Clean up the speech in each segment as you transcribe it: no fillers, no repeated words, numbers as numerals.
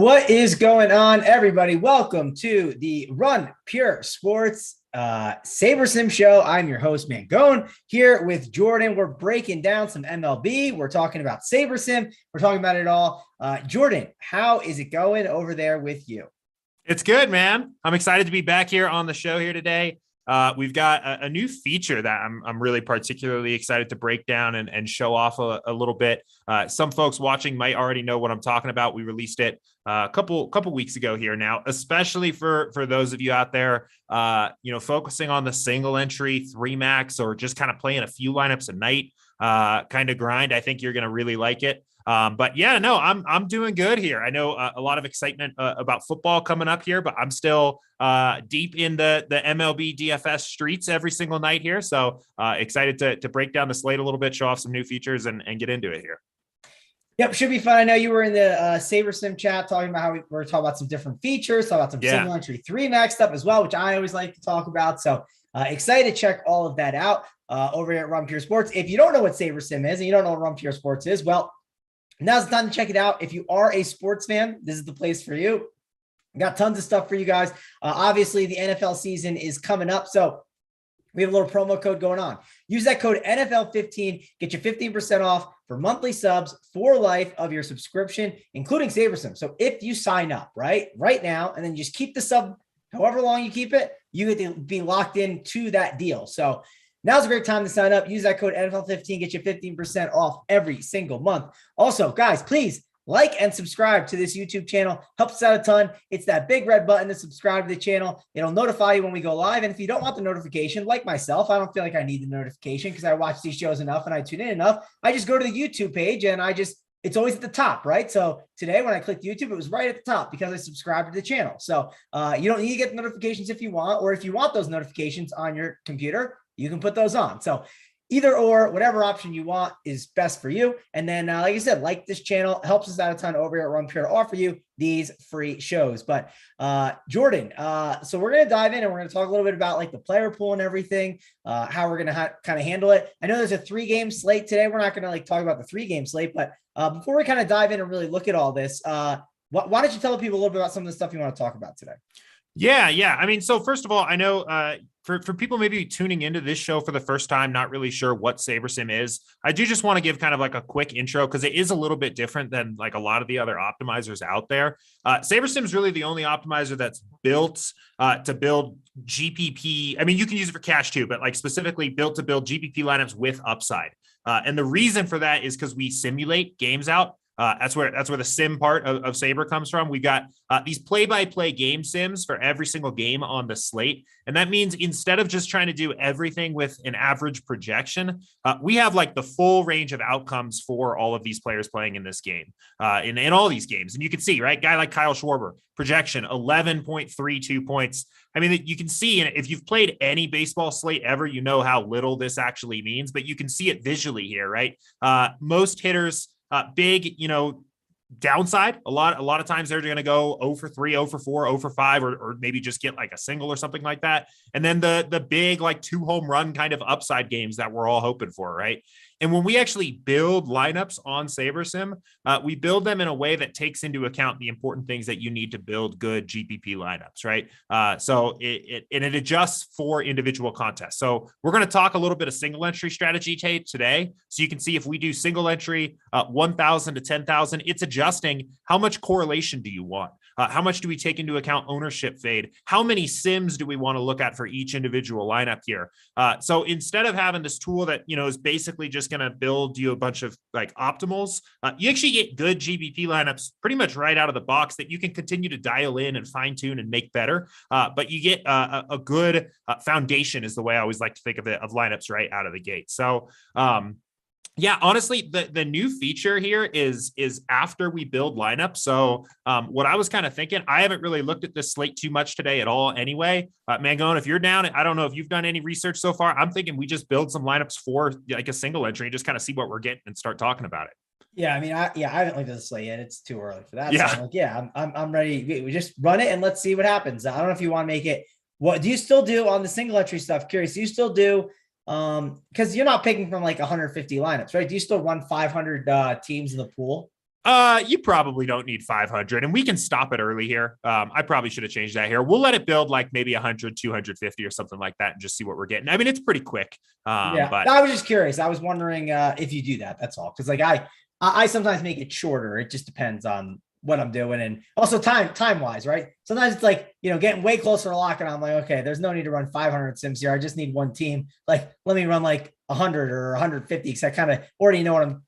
What is going on, everybody? Welcome to the Run Pure Sports Sabersim show. I'm your host, Mangone, here with Jordan. We're breaking down some MLB. We're talking about Sabersim. We're talking about it all. Jordan, how is it going over there with you? It's good, man. I'm excited to be back here on the show here today. We've got a new feature that I'm really particularly excited to break down and show off a little bit. Some folks watching might already know what I'm talking about. We released it a couple weeks ago here now, especially for those of you out there, focusing on the single entry 3-max or just kind of playing a few lineups a night kind of grind. I think you're going to really like it. But yeah, no, I'm doing good here. I know a lot of excitement about football coming up here, but I'm still deep in the MLB DFS streets every single night here. So excited to break down the slate a little bit, show off some new features and get into it here. Yep, should be fun. I know you were in the Sabersim chat talking about how we were talking about some different features, talking about some single entry 3-max stuff as well, which I always like to talk about. So excited to check all of that out over here at Run Pure Sports. If you don't know what Sabersim is and you don't know what Run Pure Sports is, well, now's the time to check it out. If you are a sports fan, this is the place for you. We got tons of stuff for you guys. Obviously, the NFL season is coming up, so we have a little promo code going on. Use that code NFL15, get you 15% off for monthly subs for life of your subscription, including Sabersim. So if you sign up right now, and then just keep the sub however long you keep it, you get to be locked in to that deal. So now's a great time to sign up. Use that code NFL15, get you 15% off every single month. Also, guys, please like and subscribe to this YouTube channel. Helps us out a ton. It's that big red button to subscribe to the channel. It'll notify you when we go live. And if you don't want the notification, like myself, I don't feel like I need the notification because I watch these shows enough and I tune in enough. I just go to the YouTube page and it's always at the top, right? So today when I clicked YouTube, it was right at the top because I subscribed to the channel. So you don't need to get notifications if you want, or if you want those notifications on your computer, you can put those on. So either or, whatever option you want is best for you. And then, like I said, like this channel, helps us out a ton over here at Run Pure to offer you these free shows. But Jordan, so we're going to dive in and we're going to talk a little bit about like the player pool and everything, how we're going to kind of handle it. I know there's a 3-game slate today. We're not going to like talk about the 3-game slate, but before we kind of dive in and really look at all this, why don't you tell people a little bit about some of the stuff you want to talk about today? Yeah. I mean, so first of all, I know for people maybe tuning into this show for the first time, not really sure what Sabersim is, I do just want to give kind of like a quick intro because it is a little bit different than like a lot of the other optimizers out there. Sabersim is really the only optimizer that's built to build GPP. I mean, you can use it for cash too, but like specifically built to build GPP lineups with upside. And the reason for that is because we simulate games out. That's where the sim part of Saber comes from. We've got these play-by-play game sims for every single game on the slate. And that means instead of just trying to do everything with an average projection, we have like the full range of outcomes for all of these players playing in this game, in all these games. And you can see, right, guy like Kyle Schwarber, projection 11.32 points. I mean, you can see, and if you've played any baseball slate ever, you know how little this actually means, but you can see it visually here, right? Most hitters, big, downside. A lot of times they're going to go 0 for 3, 0 for 4, 0 for 5, or maybe just get like a single or something like that. And then the big like 2 home run kind of upside games that we're all hoping for, right? And when we actually build lineups on Sabersim, we build them in a way that takes into account the important things that you need to build good GPP lineups, right? So it adjusts for individual contests. So we're going to talk a little bit of single entry strategy today. So you can see if we do single entry 1,000 to 10,000, it's adjusting how much correlation do you want? How much do we take into account ownership fade? How many sims do we want to look at for each individual lineup here? So instead of having this tool that, is basically just going to build you a bunch of like optimals, you actually get good GPP lineups pretty much right out of the box that you can continue to dial in and fine tune and make better. But you get a good foundation is the way I always like to think of it, of lineups right out of the gate. So, yeah, honestly, the new feature here is after we build lineup. So what I was kind of thinking, I haven't really looked at this slate too much today at all anyway. Mangone, if you're down, I don't know if you've done any research so far. I'm thinking we just build some lineups for like a single entry and just kind of see what we're getting and start talking about it. Yeah, I mean, I haven't looked at the slate yet. It's too early for that. Yeah, so I'm ready. We just run it and let's see what happens. I don't know if you want to make it. What do you still do on the single entry stuff? Curious. Do you still do because you're not picking from like 150 lineups, right? Do you still run 500 teams in the pool? You probably don't need 500, and we can stop it early here. I probably should have changed that here. We'll let it build like maybe 100, 250 or something like that and just see what we're getting. I mean, it's pretty quick. But I was just curious. I was wondering if you do that. That's all. Because like I sometimes make it shorter. It just depends on what I'm doing and also time wise, right? Sometimes it's like, getting way closer to locking. I'm like, okay, there's no need to run 500 sims here. I just need one team. Like, let me run like 100 or 150 because I kind of already know what I'm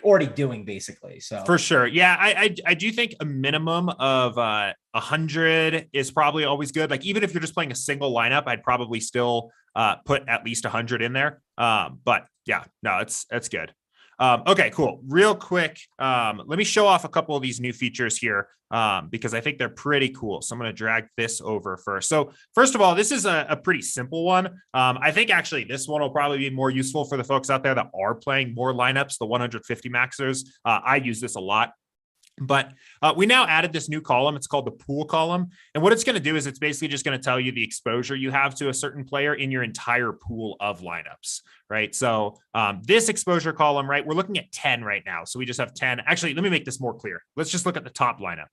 already doing basically. So for sure. Yeah. I do think a minimum of 100 is probably always good. Like, even if you're just playing a single lineup, I'd probably still put at least 100 in there. But yeah, no, that's good. Okay, cool. Real quick, let me show off a couple of these new features here because I think they're pretty cool. So I'm going to drag this over first. So first of all, this is a pretty simple one. I think actually this one will probably be more useful for the folks out there that are playing more lineups, the 150 maxers. I use this a lot. But we now added this new column. It's called the pool column. And what it's going to do is it's basically just going to tell you the exposure you have to a certain player in your entire pool of lineups, right? So this exposure column, right, we're looking at 10 right now. So we just have 10. Actually, let me make this more clear. Let's just look at the top lineup.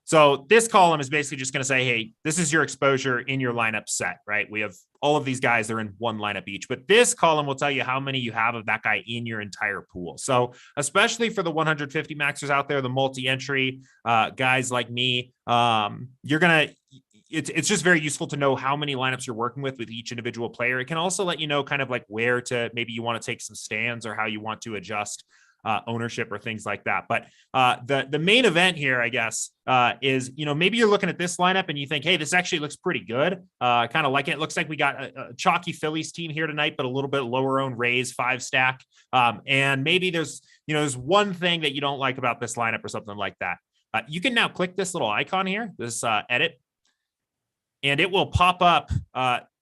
So this column is basically just going to say, hey, this is your exposure in your lineup set, right? We have all of these guys, they're in one lineup each, but this column will tell you how many you have of that guy in your entire pool. So especially for the 150 maxers out there, the multi-entry guys like me, it's just very useful to know how many lineups you're working with each individual player. It can also let you know kind of like where to, maybe you want to take some stands or how you want to adjust ownership or things like that. But the main event here, I guess, is, maybe you're looking at this lineup and you think, hey, this actually looks pretty good. Kind of like it. It looks like we got a chalky Phillies team here tonight, but a little bit lower owned Rays 5-stack. And maybe there's one thing that you don't like about this lineup or something like that. You can now click this little icon here, this edit, and it will pop up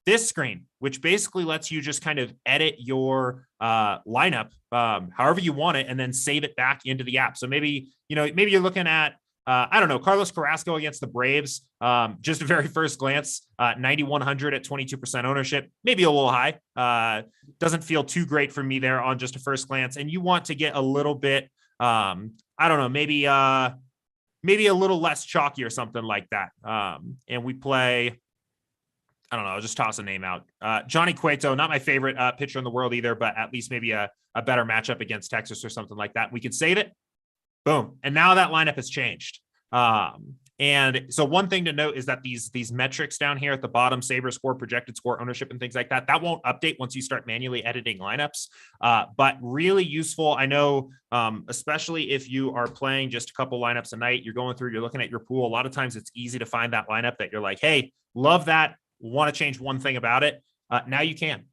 this screen, which basically lets you just kind of edit your lineup however you want it and then save it back into the app. So maybe you're looking at, I don't know, Carlos Carrasco against the Braves. Just a very first glance, 9,100 at 22% ownership, maybe a little high. Doesn't feel too great for me there on just a first glance. And you want to get a little bit, I don't know, maybe a little less chalky or something like that. And we play, I don't know, I'll just toss a name out. Johnny Cueto, not my favorite pitcher in the world either, but at least maybe a better matchup against Texas or something like that. We could save it. Boom. And now that lineup has changed. And so one thing to note is that these metrics down here at the bottom, saber score, projected score, ownership, and things like that, that won't update once you start manually editing lineups. But really useful. I know, especially if you are playing just a couple lineups a night, you're going through, you're looking at your pool. A lot of times it's easy to find that lineup that you're like, hey, love that. Want to change one thing about it. Now you can.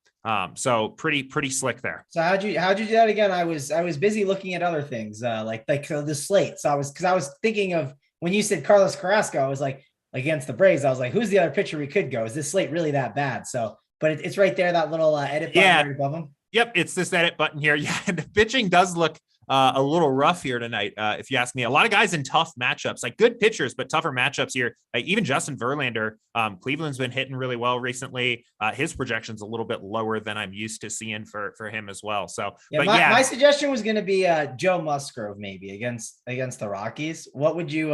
So pretty slick there. So how'd you do that again? I was busy looking at other things, like the slate. So I was thinking of when you said Carlos Carrasco, I was like against the Braves. I was like, who's the other pitcher we could go? Is this slate really that bad? So, but it's right there, that little edit button right above him. Yep, it's this edit button here. Yeah, the pitching does look a little rough here tonight, if you ask me. A lot of guys in tough matchups, like good pitchers, but tougher matchups here. Even Justin Verlander, Cleveland's been hitting really well recently. His projection's a little bit lower than I'm used to seeing for him as well. So, yeah, my suggestion was going to be Joe Musgrove maybe against the Rockies. What would you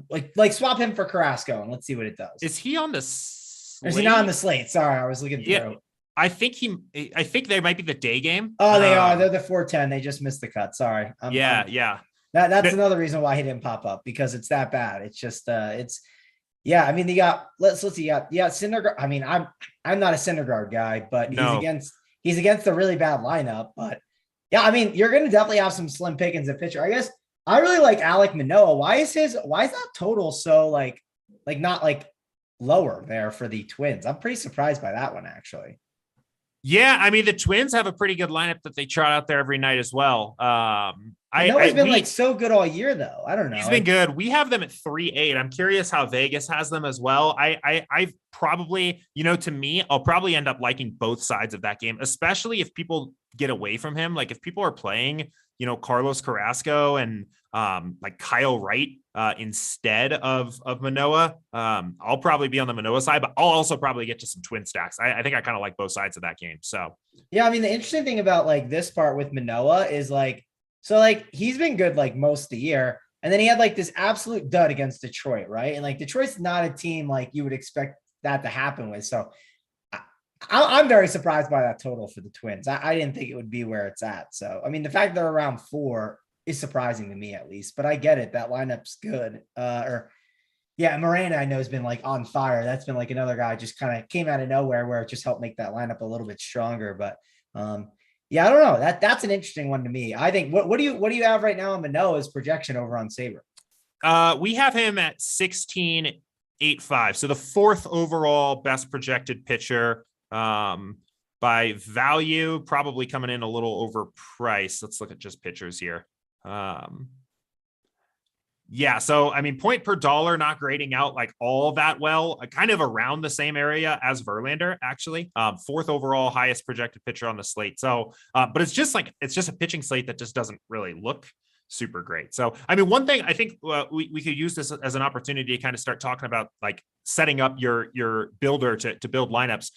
like swap him for Carrasco and let's see what it does. Is he on the slate? Or is he not on the slate? Sorry, I was looking through. Yeah. I think they might be the day game. Oh, they are. They're the 410. They just missed the cut. Sorry. That's another reason why he didn't pop up, because it's that bad. It's just I mean, let's see. Syndergaard. I mean, I'm not a Syndergaard guy, but he's against a really bad lineup. But yeah, I mean, you're gonna definitely have some slim pickings at pitcher. I guess I really like Alek Manoah. Why is that total so like not like lower there for the Twins? I'm pretty surprised by that one, actually. Yeah, I mean, the Twins have a pretty good lineup that they trot out there every night as well. He's been so good all year, though. I don't know. He's been good. We have them at 3.8. I'm curious how Vegas has them as well. I've probably, to me, I'll probably end up liking both sides of that game, especially if people get away from him. Like if people are playing, Carlos Carrasco and like Kyle Wright instead of Manoah, I'll probably be on the Manoah side, but I'll also probably get to some twin stacks. I think I kind of like both sides of that game. So yeah, I mean, the interesting thing about like this part with Manoah is like So like he's been good like most of the year. And then he had like this absolute dud against Detroit, right? And like Detroit's not a team like you would expect that to happen with. So I'm very surprised by that total for the Twins. I didn't think it would be where it's at. So, I mean, the fact they're around 4 is surprising to me at least, but I get it. That lineup's good. Yeah, Miranda I know has been like on fire. That's been like another guy just kind of came out of nowhere where it just helped make that lineup a little bit stronger. But yeah, I don't know. That's an interesting one to me. I think what do you have right now on Manoah's projection over on Saber? We have him at 16.85. So the 4th overall best projected pitcher. By value, probably coming in a little overpriced. Let's look at just pitchers here. Yeah, so I mean, point per dollar, not grading out like all that well, kind of around the same area as Verlander, actually. 4th overall, highest projected pitcher on the slate. So, but it's just a pitching slate that just doesn't really look super great. So, I mean, one thing I think we could use this as an opportunity to kind of start talking about like setting up your builder to build lineups.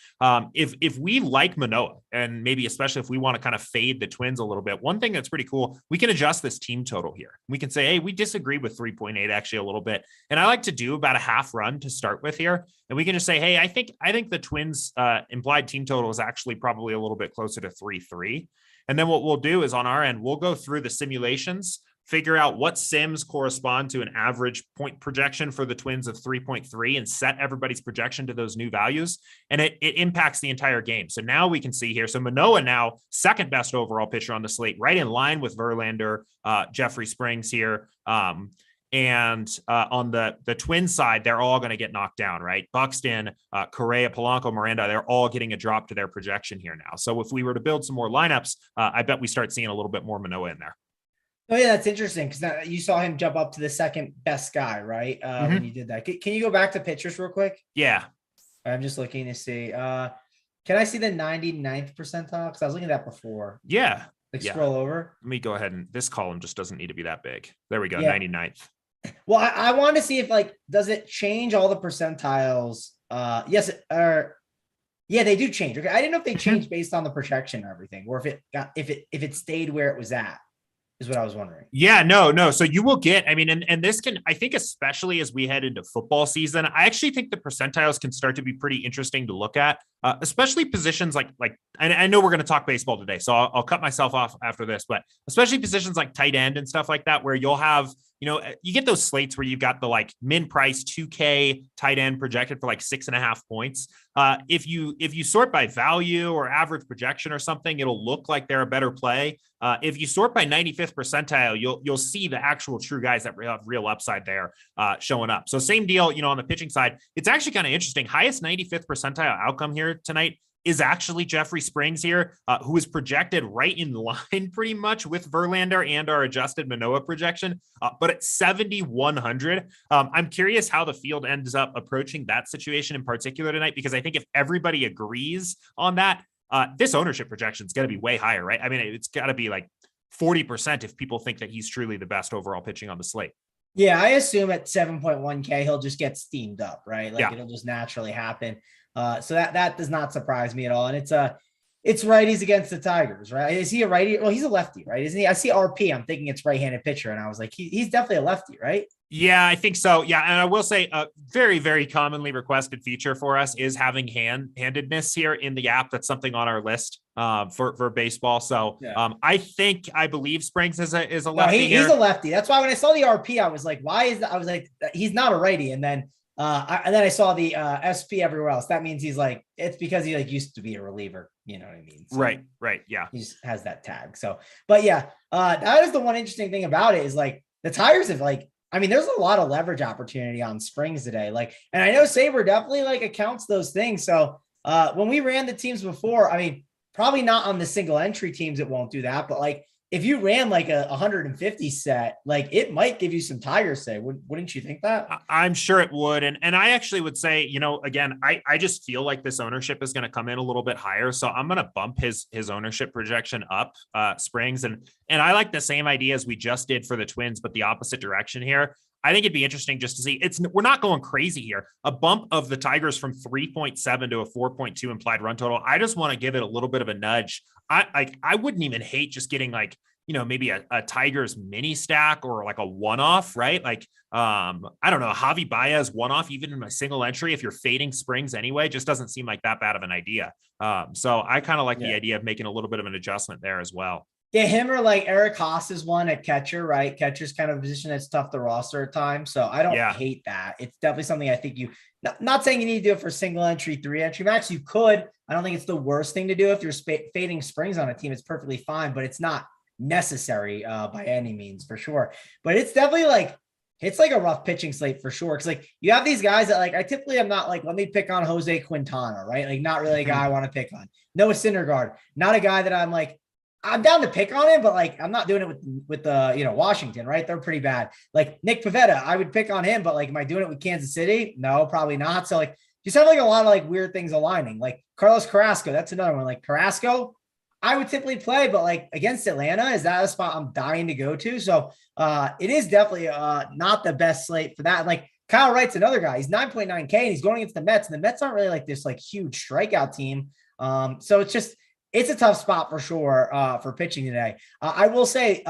If we like Manoah, and maybe especially if we want to kind of fade the Twins a little bit, one thing that's pretty cool, we can adjust this team total here. We can say, hey, we disagree with 3.8 actually a little bit. And I like to do about a half run to start with here. And we can just say, hey, I think the Twins implied team total is actually probably a little bit closer to 3.3. And then what we'll do is on our end, we'll go through the simulations, figure out what sims correspond to an average point projection for the Twins of 3.3 and set everybody's projection to those new values. And it impacts the entire game. So now we can see here. So Manoah now 2nd best overall pitcher on the slate, right in line with Verlander, Jeffrey Springs here. And on the Twins side, they're all going to get knocked down, right? Buxton, Correa, Polanco, Miranda, they're all getting a drop to their projection here now. So if we were to build some more lineups, I bet we start seeing a little bit more Manoah in there. Oh yeah, that's interesting because you saw him jump up to the 2nd best guy, right? When you did that. Can you go back to pitchers real quick? Yeah. I'm just looking to see. Can I see the 99th percentile? Because I was looking at that before. Yeah. Scroll over. Let me go ahead and this column just doesn't need to be that big. There we go. Yeah. 99th. Well, I want to see if like, does it change all the percentiles? Yes, or yeah, they do change. Okay. I didn't know if they changed based on the projection or everything, or if it stayed where it was at. Is what I was wondering. Yeah, no. So you will get, I mean, and this can, I think, especially as we head into football season, I actually think the percentiles can start to be pretty interesting to look at, especially positions like, I know we're going to talk baseball today, so I'll cut myself off after this, but especially positions like tight end and stuff like that, where you'll have, you get those slates where you've got the like min price 2K tight end projected for like 6.5 points. If you sort by value or average projection or something, it'll look like they're a better play. If you sort by 95th percentile, you'll see the actual true guys that have real upside there showing up. So same deal, on the pitching side, it's actually kind of interesting. Highest 95th percentile outcome here tonight is actually Jeffrey Springs here, who is projected right in line pretty much with Verlander and our adjusted Manoah projection, but at 7,100. I'm curious how the field ends up approaching that situation in particular tonight, because I think if everybody agrees on that, this ownership projection is going to be way higher, right? I mean, it's got to be like 40% if people think that he's truly the best overall pitching on the slate. Yeah, I assume at 7.1K, he'll just get steamed up, right? Like yeah. It'll just naturally happen. So that does not surprise me at all. And it's righties against the Tigers, right? Is he a righty? Well, he's a lefty, right? Isn't he? I see RP. I'm thinking it's right-handed pitcher. And I was like, he's definitely a lefty, right? Yeah, I think so. Yeah. And I will say a very, very commonly requested feature for us is having handedness here in the app. That's something on our list for baseball. So yeah. I believe Springs is a lefty. He's a lefty. That's why when I saw the RP, I was like, why is that? I was like, he's not a righty. And then I saw the SP everywhere else. That means it's because he used to be a reliever. You know what I mean? So right. Yeah. He just has that tag. So, but yeah, that is the one interesting thing about it is the Tigers have there's a lot of leverage opportunity on Springs today. And I know Saber definitely accounts those things. So when we ran the teams before, probably not on the single entry teams, it won't do that. But if you ran a 150 set, it might give you some Tigers say. Wouldn't you think that? I'm sure it would. And I actually would say, again, I just feel like this ownership is going to come in a little bit higher. So I'm going to bump his ownership projection up, Springs. And I like the same idea as we just did for the Twins, but the opposite direction here. I think it'd be interesting just to see we're not going crazy here. A bump of the Tigers from 3.7 to a 4.2 implied run total. I just want to give it a little bit of a nudge. I wouldn't even hate just getting maybe a Tigers mini stack or like a one-off, right? Like, I don't know, Javi Baez one-off, even in a single entry, if you're fading Springs anyway, just doesn't seem like that bad of an idea. So I kind of like the idea of making a little bit of an adjustment there as well. Yeah, him or like Eric Haas is one at catcher, right? Catcher's kind of a position that's tough to roster at times. So I don't hate that. It's definitely something I think not saying you need to do it for single entry, 3-entry max. You could. I don't think it's the worst thing to do if you're fading Springs on a team. It's perfectly fine, but it's not necessary by any means for sure. But it's definitely like, it's like a rough pitching slate for sure. Cause like you have these guys that like, I typically am not like, let me pick on Jose Quintana, right? Like not really a guy I want to pick on. Noah Syndergaard, not a guy that I'm like, I'm down to pick on him, but like, I'm not doing it with Washington, right? They're pretty bad. Like Nick Pivetta, I would pick on him, but like, am I doing it with Kansas City? No, probably not. So like, just have like a lot of like weird things aligning. Like Carlos Carrasco, that's another one. Like Carrasco, I would typically play, but like against Atlanta, is that a spot I'm dying to go to? So it is definitely not the best slate for that. And like Kyle Wright's another guy. He's 9.9K and he's going against the Mets, and the Mets aren't really like this like huge strikeout team. So it's a tough spot for sure for pitching today. I will say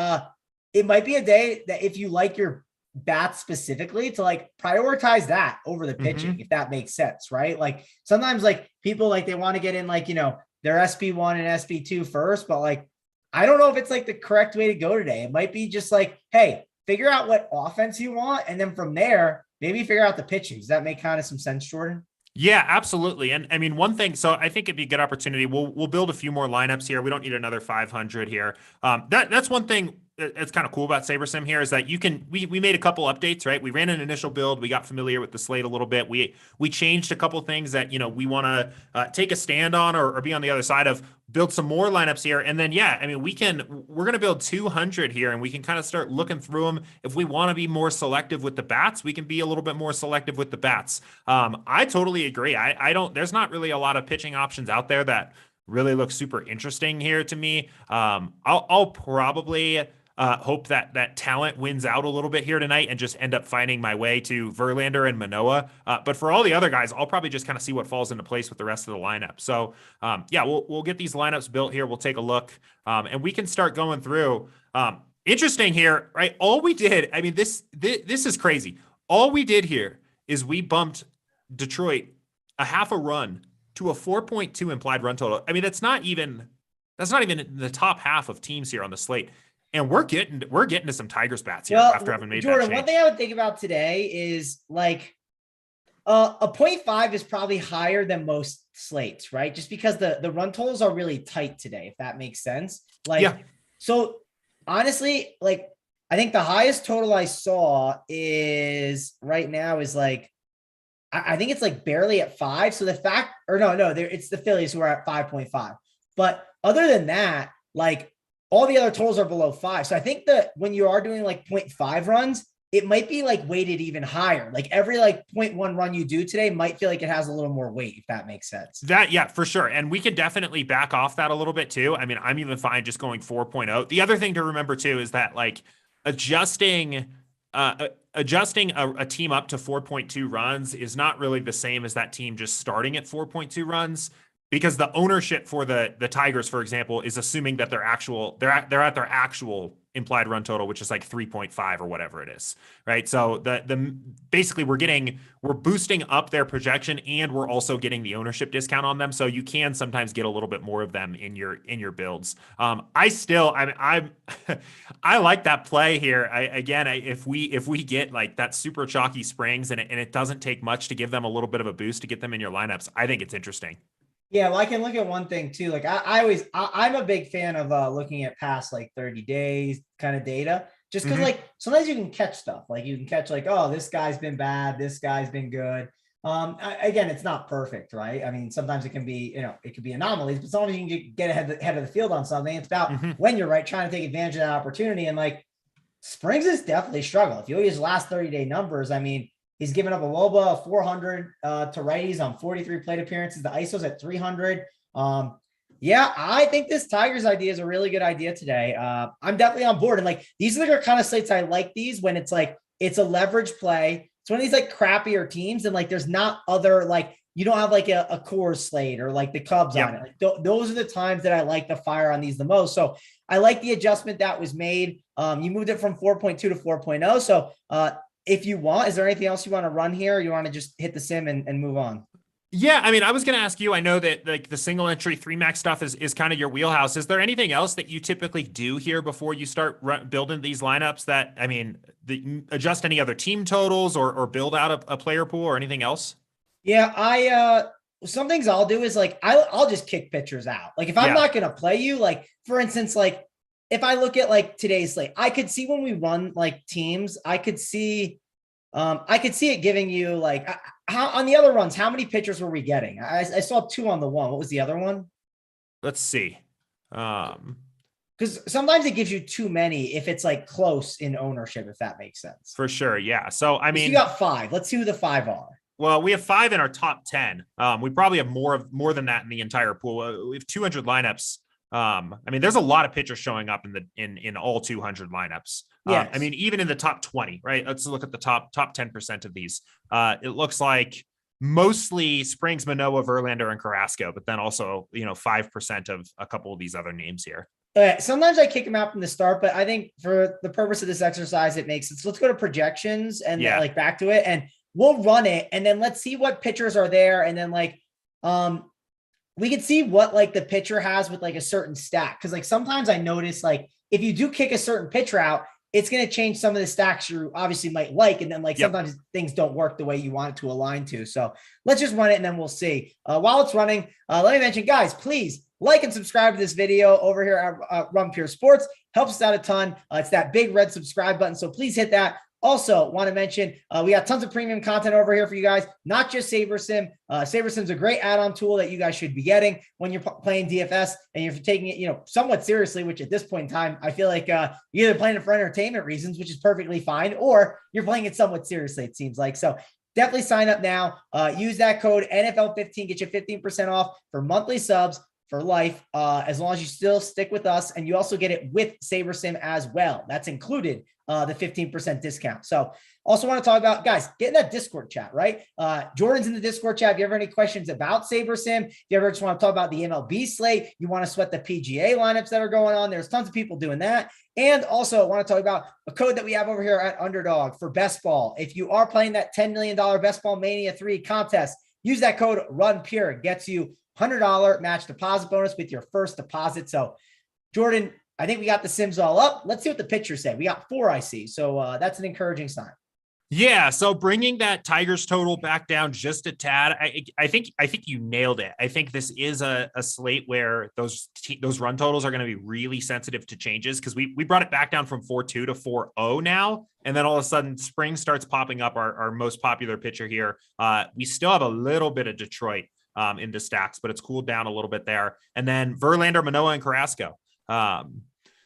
it might be a day that if you like your bats specifically to like prioritize that over the pitching, if that makes sense, right? Like sometimes like people like they want to get in like, their SP1 and SP2 first, but like, I don't know if it's like the correct way to go today. It might be just like, hey, figure out what offense you want. And then from there, maybe figure out the pitching. Does that make kind of some sense, Jordan? Yeah, absolutely. And I mean, one thing, so I think it'd be a good opportunity. We'll build a few more lineups here. We don't need another 500 here. That's one thing that's kind of cool about Sabersim here is that we made a couple updates, right? We ran an initial build. We got familiar with the slate a little bit. We changed a couple things that, we want to take a stand on or be on the other side of, build some more lineups here. And then, I mean, we're going to build 200 here and we can kind of start looking through them. If we want to be more selective with the bats, we can be a little bit more selective with the bats. I totally agree. There's not really a lot of pitching options out there that really look super interesting here to me. I'll probably hope that talent wins out a little bit here tonight and just end up finding my way to Verlander and Manoah. But for all the other guys, I'll probably just kind of see what falls into place with the rest of the lineup. So we'll get these lineups built here. We'll take a look and we can start going through. Interesting here, right? All we did, I mean, this is crazy. All we did here is we bumped Detroit a half a run to a 4.2 implied run total. I mean, that's not even in the top half of teams here on the slate. And we're getting to some Tigers bats here after having made Jordan, that change. one thing I would think about today is like a 0.5 is probably higher than most slates, right? Just because the run totals are really tight today, if that makes sense. So honestly, like I think the highest total I saw is right now is like, I think it's like barely at 5. So it's the Phillies who are at 5.5. But other than that, like all the other totals are below 5. So I think that when you are doing like 0.5 runs, it might be like weighted even higher. Like every like 0.1 run you do today might feel like it has a little more weight, if that makes sense. For sure. And we could definitely back off that a little bit too. I mean, I'm even fine just going 4.0. The other thing to remember too is that like adjusting a team up to 4.2 runs is not really the same as that team just starting at 4.2 runs. Because the ownership for the Tigers, for example, is assuming that they're at their actual implied run total, which is like 3.5 or whatever it is, right? So basically we're boosting up their projection and we're also getting the ownership discount on them. So you can sometimes get a little bit more of them in your builds. I like that play here. If we get like that super chalky Springs and it doesn't take much to give them a little bit of a boost to get them in your lineups, I think it's interesting. Yeah, well, I can look at one thing too. Like I'm a big fan of looking at past like 30 days kind of data, just because like sometimes you can catch stuff. Like you can catch like, oh, this guy's been bad, this guy's been good. Again, it's not perfect, right? I mean, sometimes it can be, it could be anomalies, but sometimes you can get ahead of the field on something. It's about when you're right, trying to take advantage of that opportunity. And like Springs is definitely struggle. If you look at his last 30-day numbers, I mean, he's given up a WOBA of 400 to righties on 43 plate appearances. The ISO's at 300. I think this Tigers idea is a really good idea today. I'm definitely on board. And like, these are the kind of slates I like these when it's like, it's a leverage play. It's one of these like crappier teams. And like, there's not other like you don't have like a core slate or like the Cubs on it. Like those are the times that I like to fire on these the most. So I like the adjustment that was made. You moved it from 4.2 to 4.0. So if you want, is there anything else you want to run here? Or you want to just hit the sim and move on? Yeah, I mean, I was going to ask you, I know that like the single entry 3 max stuff is kind of your wheelhouse. Is there anything else that you typically do here before you start building these lineups that, I mean, adjust any other team totals or build out a player pool or anything else? Yeah, some things I'll do is like, I'll just kick pitchers out. Like if I'm not going to play you, like for instance, like if I look at like today's slate, I could see when we run like teams, I could see it giving you like how on the other runs, how many pitchers were we getting? I saw 2 on the one. What was the other one? Let's see. Because sometimes it gives you too many if it's like close in ownership, if that makes sense. For sure. Yeah. So, I mean, you got 5. Let's see who the 5 are. Well, we have 5 in our top 10. We probably have more than that in the entire pool. We have 200 lineups. I mean, there's a lot of pitchers showing up in all 200 lineups. Yes. I mean, even in the top 20, right? Let's look at the top 10% of these. It looks like mostly Springs, Manoah, Verlander, and Carrasco, but then also, 5% of a couple of these other names here. Sometimes I kick them out from the start, but I think for the purpose of this exercise, it makes sense. Let's go to projections and like back to it, and we'll run it, and then let's see what pitchers are there, and then like we can see what like the pitcher has with like a certain stack. Cause like sometimes I notice like if you do kick a certain pitcher out, it's going to change some of the stacks you obviously might like. And then like sometimes things don't work the way you want it to align to. So let's just run it and then we'll see. While it's running, let me mention, guys, please like and subscribe to this video over here at Run Pure Sports. Helps us out a ton. It's that big red subscribe button. So please hit that. Also, want to mention, we got tons of premium content over here for you guys, not just Sabersim. Sabersim's a great add-on tool that you guys should be getting when you're playing DFS and you're taking it, somewhat seriously, which at this point in time, I feel like you're either playing it for entertainment reasons, which is perfectly fine, or you're playing it somewhat seriously, it seems like. So definitely sign up now. Use that code NFL15, get you 15% off for monthly subs for life, as long as you still stick with us. And you also get it with Sabersim as well. That's included, the 15% discount. So also want to talk about, guys, get in that Discord chat, right? Jordan's in the Discord chat. If you ever have any questions about Sabersim, if you ever just want to talk about the MLB slate, you want to sweat the PGA lineups that are going on, there's tons of people doing that. And also want to talk about a code that we have over here at Underdog for Best Ball. If you are playing that $10 million Best Ball Mania 3 contest, use that code RUNPURE. It gets you $100 match deposit bonus with your first deposit. So Jordan, I think we got the sims all up. Let's see what the pitchers say. We got 4, I see. So that's an encouraging sign. Yeah. So bringing that Tigers total back down just a tad, I think you nailed it. I think this is a slate where those run totals are going to be really sensitive to changes, because we brought it back down from 4.2 to 4.0 now. And then all of a sudden Spring starts popping up, our most popular pitcher here. We still have a little bit of Detroit in the stacks, but it's cooled down a little bit there. And then Verlander, Manoah, and Carrasco.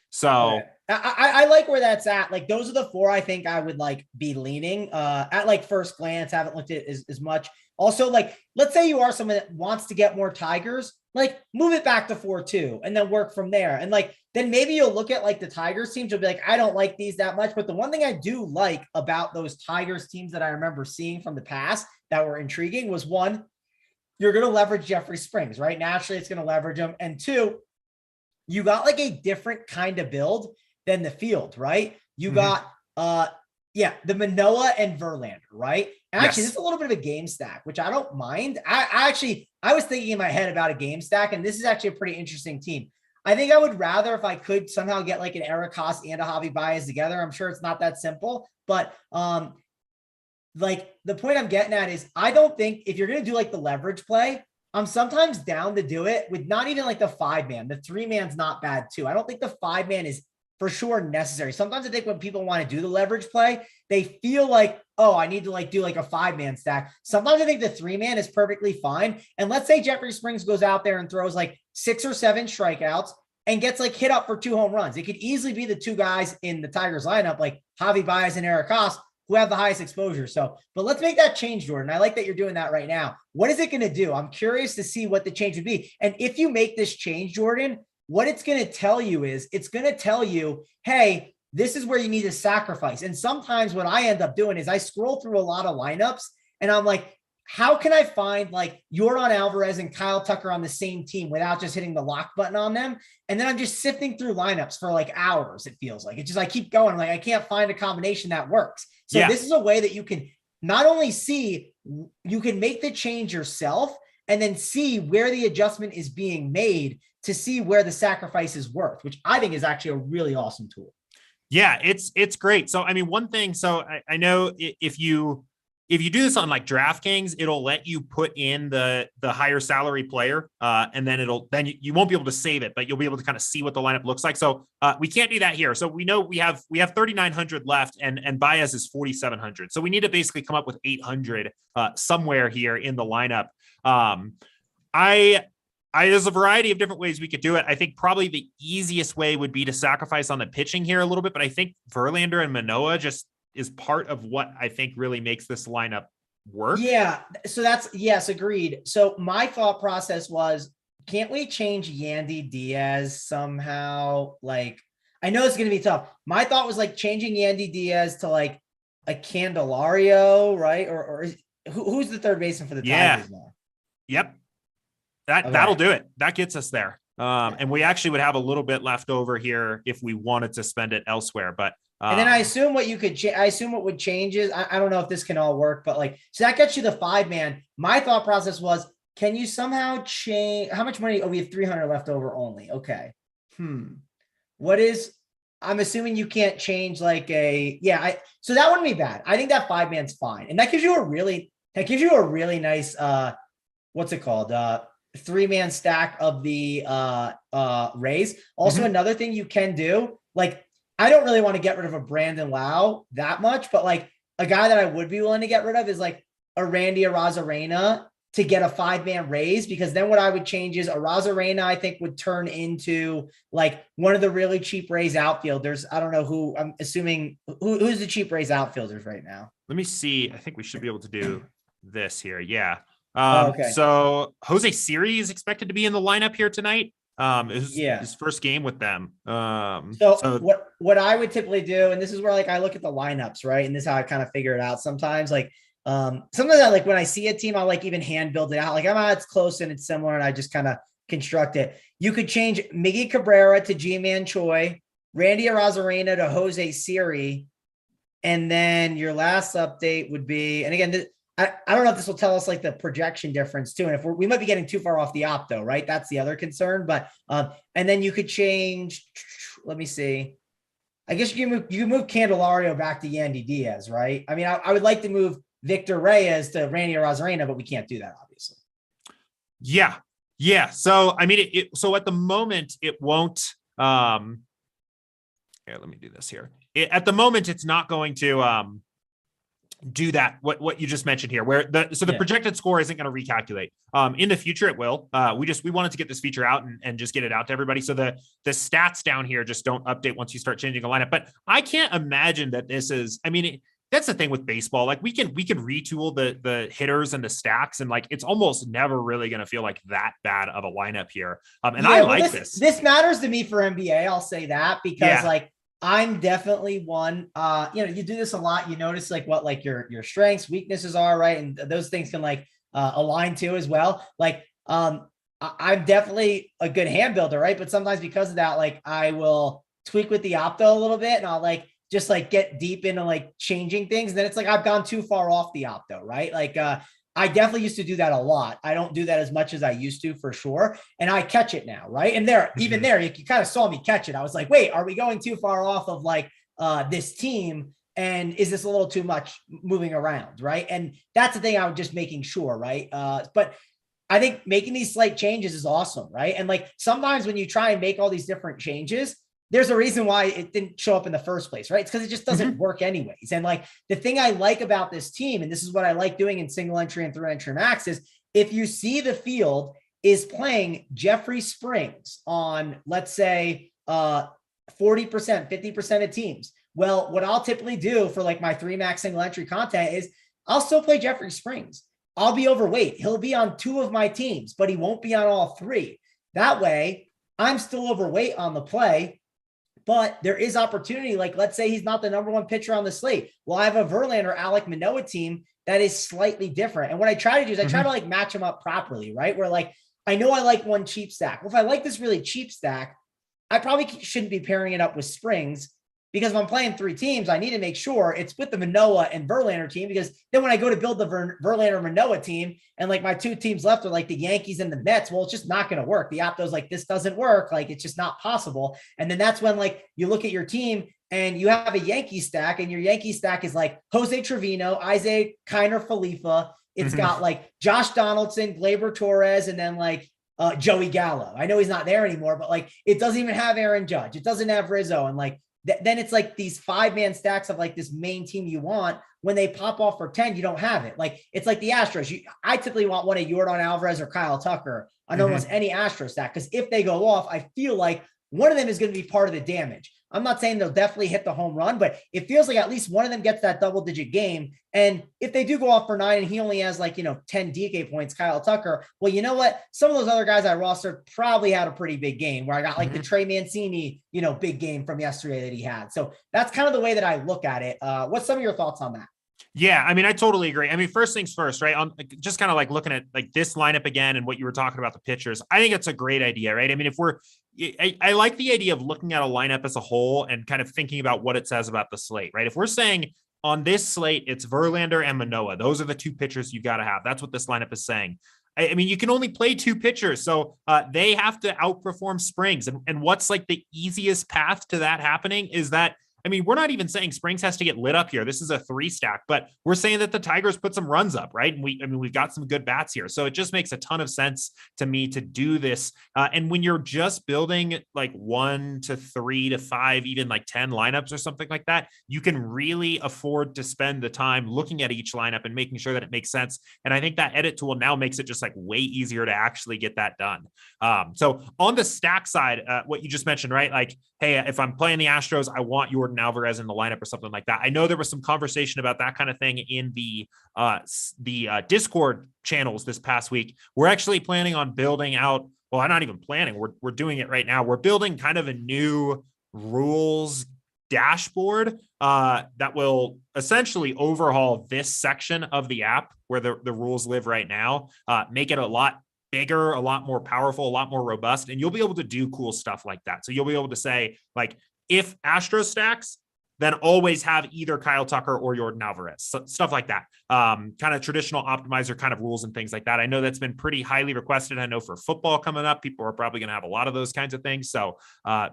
So I like where that's at. Like those are the 4 I think I would like be leaning at like first glance. Haven't looked at it as much. Also, like, let's say you are someone that wants to get more Tigers, like move it back to 4.2 and then work from there. And like, then maybe you'll look at like the Tigers teams. You'll be like, I don't like these that much. But the one thing I do like about those Tigers teams that I remember seeing from the past that were intriguing was, 1, you're going to leverage Jeffrey Springs, right? Naturally, it's going to leverage him. And 2, you got like a different kind of build than the field, right? You got, the Manoah and Verlander, right? And actually, this is a little bit of a game stack, which I don't mind. I was thinking in my head about a game stack, and this is actually a pretty interesting team. I think I would rather, if I could somehow get like an Eric Haas and a Javi Baez together. I'm sure it's not that simple, but like the point I'm getting at is, I don't think if you're going to do like the leverage play, I'm sometimes down to do it with not even like the 5-man. The 3-man's not bad too. I don't think the 5-man is for sure necessary. Sometimes I think when people want to do the leverage play, they feel like, oh, I need to like do like a 5-man stack. Sometimes I think the 3-man is perfectly fine. And let's say Jeffrey Springs goes out there and throws like 6 or 7 strikeouts and gets like hit up for 2 home runs. It could easily be the 2 guys in the Tigers lineup, like Javi Baez and Eric Haas, who have the highest exposure. So, but let's make that change, Jordan. I like that you're doing that right now. What is it going to do? I'm curious to see what the change would be. And if you make this change, Jordan, what it's going to tell you is it's going to tell you, hey, this is where you need to sacrifice. And sometimes what I end up doing is I scroll through a lot of lineups and I'm like, how can I find like Yordan Alvarez and Kyle Tucker on the same team without just hitting the lock button on them? And then I'm just sifting through lineups for like hours. It feels like it's just, I keep going. Like I can't find a combination that works. So this is a way that you can not only see, you can make the change yourself and then see where the adjustment is being made to see where the sacrifice is worth, which I think is actually a really awesome tool. Yeah, it's great. So, I mean, one thing, so I know if you do this on like DraftKings, it'll let you put in the higher salary player, and then you won't be able to save it, but you'll be able to kind of see what the lineup looks like. So we can't do that here. So we know we have 3,900 left, and Baez is 4,700. So we need to basically come up with 800 somewhere here in the lineup. There's a variety of different ways we could do it. I think probably the easiest way would be to sacrifice on the pitching here a little bit, but I think Verlander and Manoah just is part of what I think really makes this lineup work. Yeah. So yes, agreed. So my thought process was, can't we change Yandy Diaz somehow? Like, I know it's going to be tough. My thought was like changing Yandy Diaz to like a Candelario, right? Or who's the third baseman for the Tigers now? Yep. That'll do it. That gets us there. And we actually would have a little bit left over here if we wanted to spend it elsewhere. But and then I assume what would change is, I don't know if this can all work, but like, so that gets you the 5-man. My thought process was, can you somehow change how much money? Oh, we have 300 left over only. Okay. I'm assuming you can't change like so that wouldn't be bad. I think that 5-man's fine. And that gives you a really nice, what's it called? 3-man stack of the Rays. Also, another thing you can do, like, I don't really want to get rid of a Brandon Lau that much, but like a guy that I would be willing to get rid of is like a Randy Arozarena to get a 5-man Rays, because then what I would change is Arozarena, I think, would turn into like one of the really cheap Rays outfielders. I don't know who, I'm assuming who's the cheap Rays outfielders right now. Let me see. I think we should be able to do this here. Yeah. Okay. So Jose Siri is expected to be in the lineup here tonight. His first game with them. So what I would typically do, and this is where like I look at the lineups, right? And this is how I kind of figure it out sometimes. Like sometimes I like when I see a team, I'll like even hand build it out. Like it's close and it's similar, and I just kind of construct it. You could change Miggy Cabrera to G-Man Choi, Randy Arozarena to Jose Siri, and then your last update would be, and again, I don't know if this will tell us like the projection difference too. And if we might be getting too far off the opto, right? That's the other concern. But, and then you could change, let me see. I guess you can move Candelario back to Yandy Diaz, right? I mean, I would like to move Victor Reyes to Randy Arozarena, but we can't do that, obviously. Yeah. Yeah. So, I mean, so at the moment it won't, here, let me do this here. At the moment, it's not going to, do that what you just mentioned here, where the projected score isn't going to recalculate. In the future it will. We wanted to get this feature out and just get it out to everybody, so the stats down here just don't update once you start changing a lineup. But I can't imagine that this is, I mean, that's the thing with baseball. Like we can retool the hitters and the stacks, and like it's almost never really going to feel like that bad of a lineup here. And I like this matters to me for NBA. I'll say that because like I'm definitely one, you do this a lot. You notice like what, like your strengths, weaknesses are, right? And those things can like align too as well. Like, I'm definitely a good hand builder, right? But sometimes because of that, like I will tweak with the opto a little bit, and I'll like, just like get deep into like changing things. And then it's like, I've gone too far off the opto, right? Like, I definitely used to do that a lot. I don't do that as much as I used to, for sure. And I catch it now, right? And even there, you kind of saw me catch it. I was like, wait, are we going too far off of like this team? And is this a little too much moving around, right? And that's the thing I was just making sure, right? But I think making these slight changes is awesome, right? And like sometimes when you try and make all these different changes, there's a reason why it didn't show up in the first place, right? It's because it just doesn't work anyways. And like the thing I like about this team, and this is what I like doing in single entry and through entry max, is if you see the field is playing Jeffrey Springs on, let's say, 40%, 50% of teams. Well, what I'll typically do for like my 3 max single entry content is I'll still play Jeffrey Springs. I'll be overweight. He'll be on 2 of my teams, but he won't be on all 3. That way I'm still overweight on the play, But there is opportunity. Like, let's say he's not the number one pitcher on the slate. Well, I have a Verlander, Alek Manoah team that is slightly different. And what I try to do is I try to like match them up properly, right? Where like, I know I like one cheap stack. Well, if I like this really cheap stack, I probably shouldn't be pairing it up with Springs, because if I'm playing 3 teams, I need to make sure it's with the Manoah and Verlander team, because then when I go to build the Verlander Manoah team and like my 2 teams left are like the Yankees and the Mets, well, it's just not going to work. The Opto's like, this doesn't work. Like, it's just not possible. And then that's when like you look at your team and you have a Yankee stack, and your Yankee stack is like Jose Trevino, Isaiah Kiner Falefa. It's got like Josh Donaldson, Gleyber Torres, and then like Joey Gallo. I know he's not there anymore, but like it doesn't even have Aaron Judge. It doesn't have Rizzo. And like, then it's like these 5-man stacks of like this main team you want. When they pop off for 10, you don't have it. Like, it's like the Astros. I typically want one of Yordan Alvarez or Kyle Tucker on almost any Astros stack, because if they go off, I feel like one of them is going to be part of the damage. I'm not saying they'll definitely hit the home run, but it feels like at least one of them gets that double-digit game. And if they do go off for 9 and he only has like, 10 DK points, Kyle Tucker, well, you know what? Some of those other guys I rostered probably had a pretty big game, where I got like the Trey Mancini, big game from yesterday that he had. So that's kind of the way that I look at it. What's some of your thoughts on that? Yeah, I mean, I totally agree. I mean, first things first, right? On just kind of like looking at like this lineup again and what you were talking about the pitchers, I think it's a great idea, right? I mean, I like the idea of looking at a lineup as a whole and kind of thinking about what it says about the slate, right? If we're saying on this slate, it's Verlander and Manoah, those are the 2 pitchers you got to have. That's what this lineup is saying. I mean, you can only play 2 pitchers, so they have to outperform Springs. And what's like the easiest path to that happening is that, I mean, we're not even saying Springs has to get lit up here. This is a 3 stack, but we're saying that the Tigers put some runs up, right? And we've got some good bats here. So it just makes a ton of sense to me to do this. And when you're just building like 1 to 3 to 5, even like 10 lineups or something like that, you can really afford to spend the time looking at each lineup and making sure that it makes sense. And I think that edit tool now makes it just like way easier to actually get that done. So on the stack side, what you just mentioned, right? Like, hey, if I'm playing the Astros, I want Yordan Alvarez in the lineup or something like that. I know there was some conversation about that kind of thing in the Discord channels this past week. We're actually planning on building out. Well, I'm not even planning. We're doing it right now. We're building kind of a new rules dashboard that will essentially overhaul this section of the app where the rules live right now, make it a lot bigger, a lot more powerful, a lot more robust, and you'll be able to do cool stuff like that. So you'll be able to say, like, if Astros stacks, then always have either Kyle Tucker or Yordan Alvarez, stuff like that. Kind of traditional optimizer kind of rules and things like that. I know that's been pretty highly requested. I know for football coming up, people are probably going to have a lot of those kinds of things. So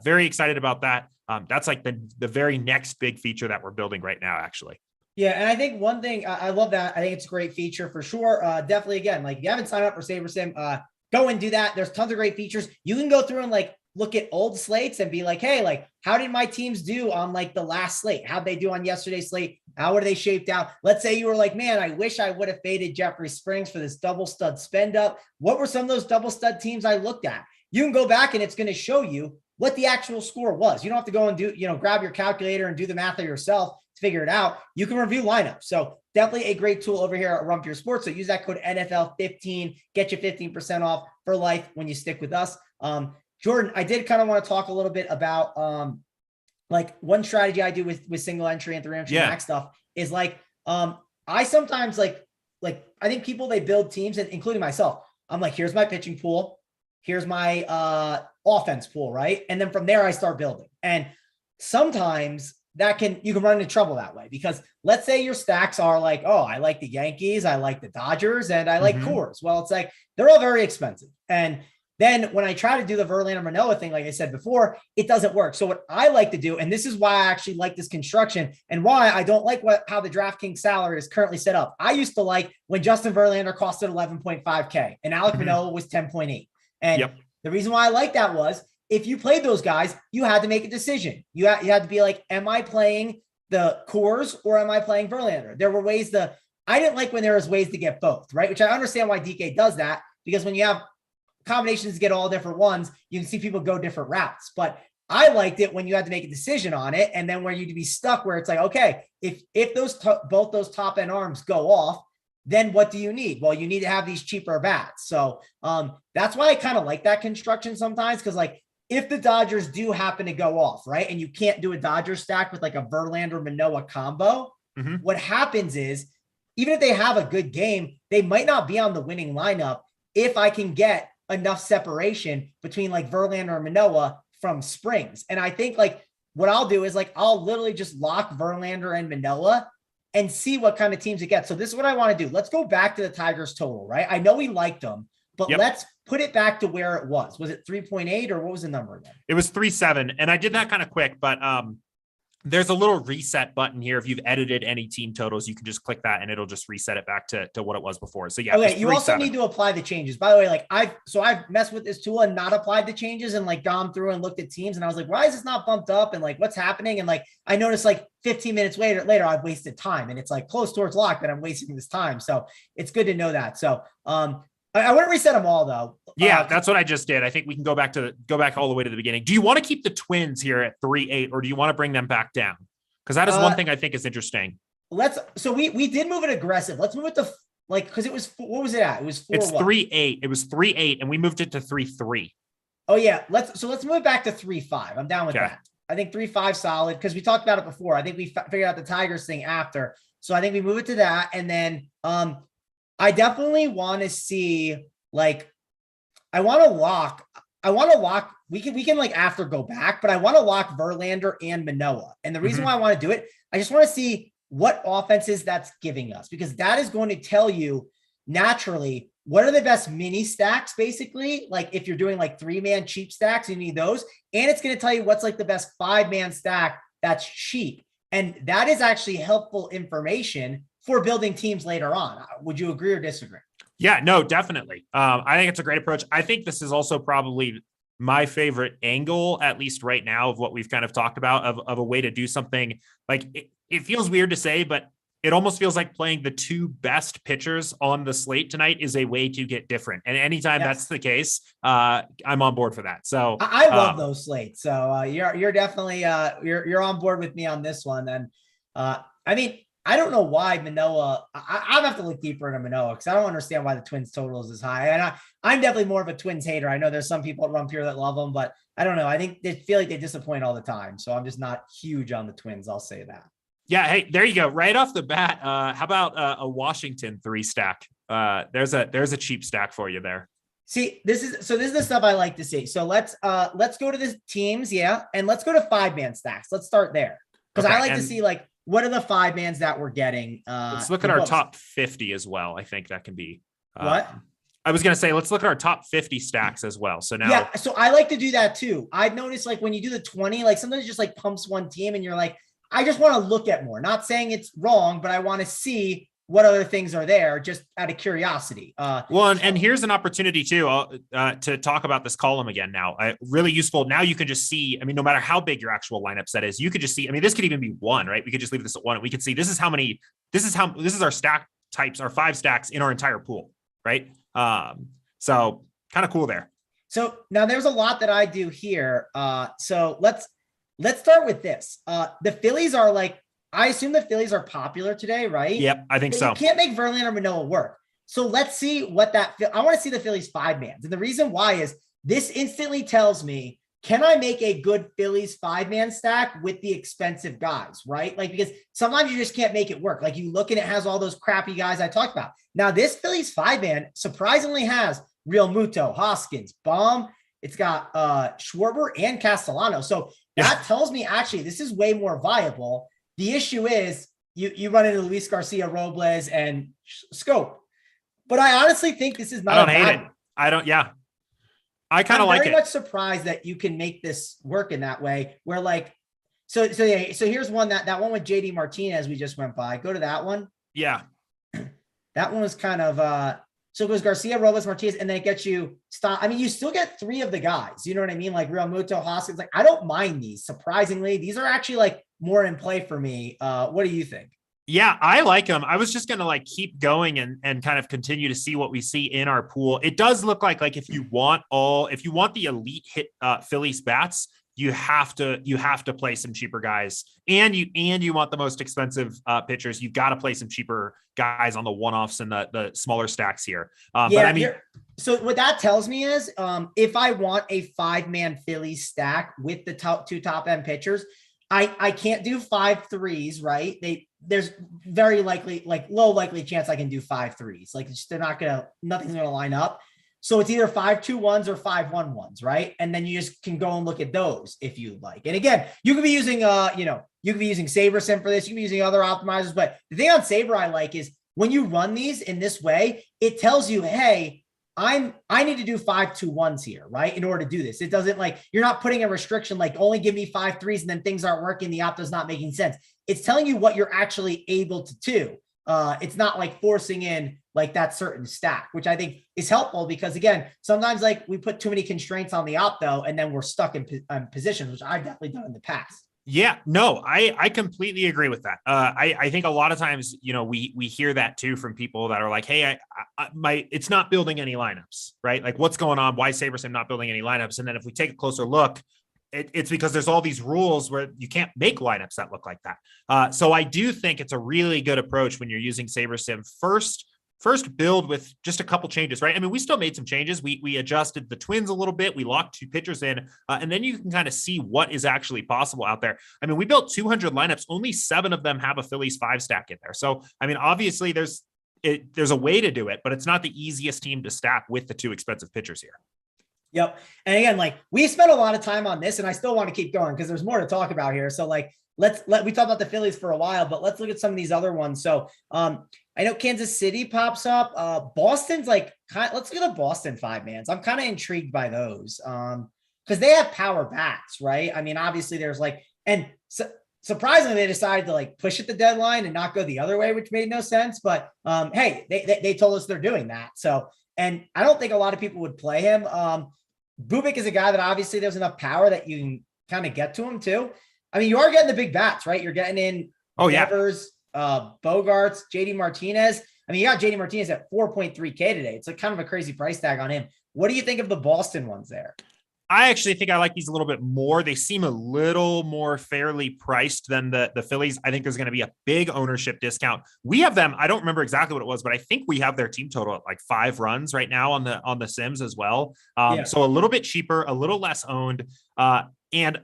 very excited about that. That's like the very next big feature that we're building right now, actually. Yeah, and I think one thing, I love that. I think it's a great feature for sure. Definitely, again, like if you haven't signed up for Sabersim, go and do that. There's tons of great features. You can go through and like look at old slates and be like, hey, like, how did my teams do on like the last slate? How'd they do on yesterday's slate? How were they shaped out? Let's say you were like, man, I wish I would have faded Jeffrey Springs for this double stud spend up. What were some of those double stud teams I looked at? You can go back and it's going to show you what the actual score was. You don't have to go and do, grab your calculator and do the math yourself to figure it out. You can review lineups. So definitely a great tool over here at Rump Your Sports. So use that code NFL15, get you 15% off for life when you stick with us. Jordan, I did kind of want to talk a little bit about like one strategy I do with single entry and 3 entry max stuff is like I sometimes like I think people, they build teams, and including myself, I'm like, here's my pitching pool, here's my offense pool, right? And then from there I start building. And sometimes you can run into trouble that way, because let's say your stacks are like, oh, I like the Yankees, I like the Dodgers, and I like Coors. Well, it's like, they're all very expensive. And then when I try to do the Verlander Manoah thing, like I said before, it doesn't work. So what I like to do, and this is why I actually like this construction and why I don't like how the DraftKings salary is currently set up. I used to like when Justin Verlander costed 11.5K and Alek Manoah was 10.8. And the reason why I like that was, if you played those guys, you had to make a decision. You had to be like, am I playing the Coors or am I playing Verlander? There were ways I didn't like when there was ways to get both, right? Which I understand why DK does that, because when you have combinations get all different ones, you can see people go different routes. But I liked it when you had to make a decision on it, and then where you'd be stuck where it's like, okay, if those both those top end arms go off, then what do you need? Well, you need to have these cheaper bats. So that's why I kind of like that construction sometimes, because like, if the Dodgers do happen to go off, right, and you can't do a Dodger stack with like a Verlander Manoah combo, what happens is, even if they have a good game, they might not be on the winning lineup if I can get enough separation between like Verlander and Manoah from Springs. And I think like what I'll do is like, I'll literally just lock Verlander and Manoah and see what kind of teams it gets. So this is what I want to do. Let's go back to the Tigers total, right? I know we liked them, but let's put it back to where it was. Was it 3.8 or what was the number again? It was 3.7. And I did that kind of quick, but there's a little reset button here. If you've edited any team totals, you can just click that and it'll just reset it back to what it was before. So yeah. Okay. You also need to apply the changes. By the way, like I've messed with this tool and not applied the changes and like gone through and looked at teams. And I was like, why is this not bumped up? And like, what's happening? And like, I noticed like 15 minutes later, I've wasted time and it's like close towards lock that I'm wasting this time. So it's good to know that. So, I wouldn't reset them all though. Yeah, that's what I just did. I think we can go back all the way to the beginning. Do you want to keep the Twins here at 3.8 or do you want to bring them back down? Because that is one thing I think is interesting. So we did move it aggressive. Let's move it to like, because it was, what was it at? It was 4. It's 3.8. It was 3.8 and we moved it to 3.3. Oh yeah. Let's move it back to 3.5. I'm down with that. I think 3.5 solid because we talked about it before. I think we figured out the Tigers thing after. So I think we move it to that. And then I definitely want to see like, I want to lock. We can like after go back, but I want to lock Verlander and Manoah. And the reason why I want to do it, I just want to see what offenses that's giving us, because that is going to tell you naturally what are the best mini stacks, basically. Like if you're doing like 3-man cheap stacks, you need those. And it's going to tell you what's like the best 5-man stack that's cheap. And that is actually helpful information for building teams later on. Would you agree or disagree? Yeah, no, definitely. I think it's a great approach. I think this is also probably my favorite angle, at least right now, of what we've kind of talked about of a way to do something. Like it feels weird to say, but it almost feels like playing the 2 best pitchers on the slate tonight is a way to get different. And anytime that's the case, I'm on board for that. So I love those slates. So you're definitely you're on board with me on this one. And I mean, I don't know why Manoah. I'll have to look deeper into Manoah because I don't understand why the Twins total is as high. And I'm definitely more of a Twins hater. I know there's some people at Rump here that love them, but I don't know. I think they feel like they disappoint all the time. So I'm just not huge on the Twins. I'll say that. Yeah. Hey, there you go. Right off the bat. How about a Washington 3 stack? There's a cheap stack for you there. See, this is the stuff I like to see. So let's go to the teams. Yeah. And let's go to 5-man stacks. Let's start there. Because I like to see like, what are the 5-mans that we're getting? Let's look at our top 50 as well. I think that can be what I was going to say. Let's look at our top 50 stacks as well. So now, yeah. So I like to do that too. I've noticed like when you do the 20, like sometimes it just like pumps one team and you're like, I just want to look at more. Not saying it's wrong, but I want to see what other things are there just out of curiosity. Well, and here's an opportunity too to talk about this column again now. Really useful. Now you can just see, I mean, no matter how big your actual lineup set is, you could just see, I mean, this could even be 1, right? We could just leave this at 1 and we could see this is our stack types, our 5 stacks in our entire pool, right? So kind of cool there. So now there's a lot that I do here. So let's start with this. The Phillies are like, I assume the Phillies are popular today, right? Yep, I think so. You can't make Verlander Manoah work. So let's see what I want to see the Phillies 5-mans. And the reason why is this instantly tells me, can I make a good Phillies 5-man stack with the expensive guys, right? Like, because sometimes you just can't make it work. Like you look and it has all those crappy guys I talked about. Now this Phillies 5-man surprisingly has Real Muto, Hoskins, Baum. It's got Schwarber and Castellano. So that tells me actually this is way more viable. The issue is you run into Luis Garcia, Robles, and Scope. But I honestly think this is not. I don't hate it. I don't. Yeah, I kind of like it. I'm very much surprised that you can make this work in that way. Where like, so here's one that one with JD Martinez we just went by. Go to that one. Yeah, that one was kind of so it goes Garcia, Robles, Martinez, and then it gets you stop. I mean, you still get 3 of the guys. You know what I mean? Like Real Muto, Hoskins. Like I don't mind these. Surprisingly, these are actually like more in play for me. What do you think? Yeah, I like them. I was just going to like keep going and kind of continue to see what we see in our pool. It does look like if you want the elite hit Phillies bats, you have to play some cheaper guys, and you want the most expensive pitchers. You've got to play some cheaper guys on the one-offs and the smaller stacks here. But I mean, so what that tells me is, if I want a 5-man Phillies stack with the two top end pitchers, I can't do 5 threes, right? There's very likely, like low likely chance I can do 5 threes. Like nothing's gonna line up. So it's either 5 2-1s or 5 1-1s, right? And then you just can go and look at those if you like. And again, you could be using you could be using Sabersim for this, you can be using other optimizers. But the thing on Saber I like is when you run these in this way, it tells you, hey, I need to do 5 2-1s here, right? In order to do this. It doesn't like, you're not putting a restriction, like only give me 5 threes and then things aren't working. The opto's not making sense. It's telling you what you're actually able to do. It's not like forcing in like that certain stack, which I think is helpful because again, sometimes like we put too many constraints on the opto and then we're stuck in positions, which I've definitely done in the past. Yeah, no, I completely agree with that. I think a lot of times, we hear that too from people that are like, hey, it's not building any lineups, right? Like what's going on? Why is Sabersim not building any lineups? And then if we take a closer look, it's because there's all these rules where you can't make lineups that look like that. So I do think it's a really good approach when you're using Sabersim. First build with just a couple changes, right? I mean, we still made some changes. We adjusted the Twins a little bit. We locked 2 pitchers in, and then you can kind of see what is actually possible out there. I mean, we built 200 lineups. Only 7 of them have a Phillies 5 stack in there. So, I mean, obviously there's a way to do it, but it's not the easiest team to stack with the 2 expensive pitchers here. Yep. And again, like we spent a lot of time on this and I still want to keep going because there's more to talk about here. So like, we talked about the Phillies for a while, but let's look at some of these other ones. So, I know Kansas City pops up. Boston's like, let's look at the Boston 5-mans. I'm kind of intrigued by those because they have power bats, right? I mean, obviously there's like, and surprisingly, they decided to like push at the deadline and not go the other way, which made no sense. But hey, they told us they're doing that. So, and I don't think a lot of people would play him. Bubik is a guy that obviously there's enough power that you can kind of get to him too. I mean, you are getting the big bats, right? You're getting in Devers, Bogarts, JD Martinez. I mean, you got JD Martinez at 4.3K today. It's like kind of a crazy price tag on him. What do you think of the Boston ones there? I actually think I like these a little bit more. They seem a little more fairly priced than the Phillies. I think there's going to be a big ownership discount. We have them. I don't remember exactly what it was, but I think we have their team total at like 5 runs right now on the Sims as well. So a little bit cheaper, a little less owned. And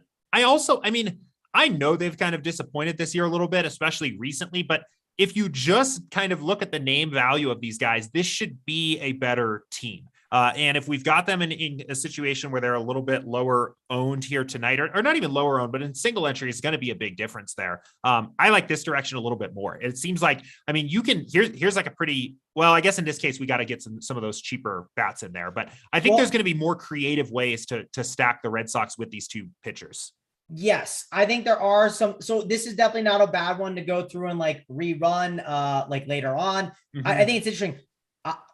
I know they've kind of disappointed this year a little bit, especially recently, but if you just kind of look at the name value of these guys, this should be a better team. And if we've got them in a situation where they're a little bit lower owned here tonight, or not even lower owned, but in single entry is going to be a big difference there. I like this direction a little bit more. It seems like, I mean, here's like a pretty, well, I guess in this case, we got to get some of those cheaper bats in there, but I think there's going to be more creative ways to stack the Red Sox with these 2 pitchers. Yes, I think there are some. So this is definitely not a bad one to go through and like rerun like later on. Mm-hmm. I think it's interesting.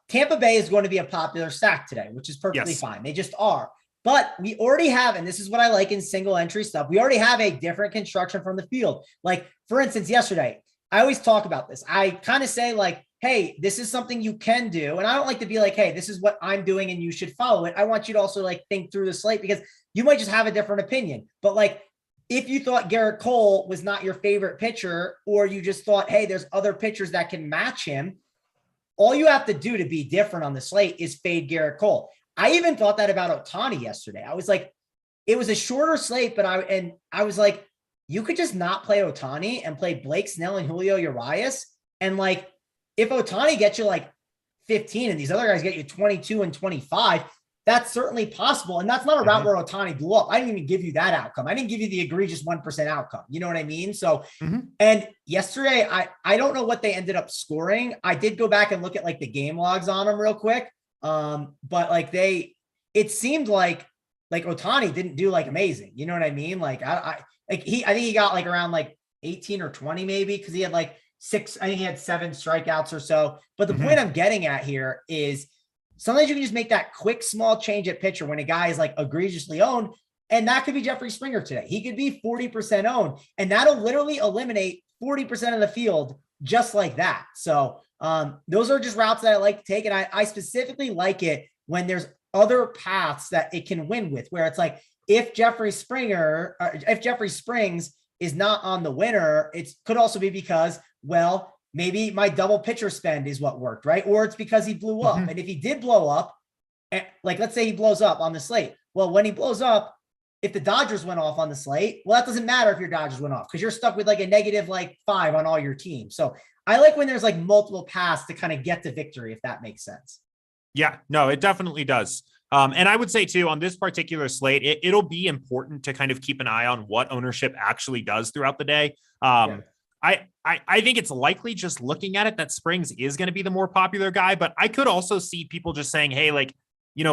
Tampa Bay is going to be a popular stack today, which is perfectly fine. They just are. But we already have, and this is what I like in single entry stuff, we already have a different construction from the field. Like, for instance, yesterday, I always talk about this. I kind of say like, hey, this is something you can do. And I don't like to be like, hey, this is what I'm doing and you should follow it. I want you to also like think through the slate because you might just have a different opinion. But like, if you thought Garrett Cole was not your favorite pitcher, or you just thought, hey, there's other pitchers that can match him, all you have to do to be different on the slate is fade Garrett Cole. I even thought that about Ohtani yesterday. I was like, it was a shorter slate, but I was like, you could just not play Ohtani and play Blake Snell and Julio Urias. And like, if Ohtani gets you like 15 and these other guys get you 22 and 25, that's certainly possible. And that's not a route where Ohtani blew up. I didn't even give you that outcome. I didn't give you the egregious 1% outcome. You know what I mean? So, and yesterday, I don't know what they ended up scoring. I did go back and look at like the game logs on them real quick. But like it seemed like Ohtani didn't do like amazing. You know what I mean? Like I think he got like around like 18 or 20 maybe, because he had like 6, I think he had 7 strikeouts or so. But the point I'm getting at here is sometimes you can just make that quick, small change at pitcher when a guy is like egregiously owned. And that could be Jeffrey Springer today. He could be 40% owned, and that'll literally eliminate 40% of the field just like that. So those are just routes that I like to take. And I specifically like it when there's other paths that it can win with, where it's like, if Jeffrey Springs is not on the winner, it could also be because, well, maybe my double pitcher spend is what worked, right? Or it's because he blew up. And if he did blow up, like let's say he blows up on the slate. Well, when he blows up, if the Dodgers went off on the slate, well, that doesn't matter if your Dodgers went off because you're stuck with like a negative like 5 on all your teams. So I like when there's like multiple paths to kind of get to victory, if that makes sense. Yeah, no, it definitely does. And I would say too, on this particular slate, it'll be important to kind of keep an eye on what ownership actually does throughout the day. I think it's likely just looking at it that Springs is going to be the more popular guy, but I could also see people just saying, hey, like,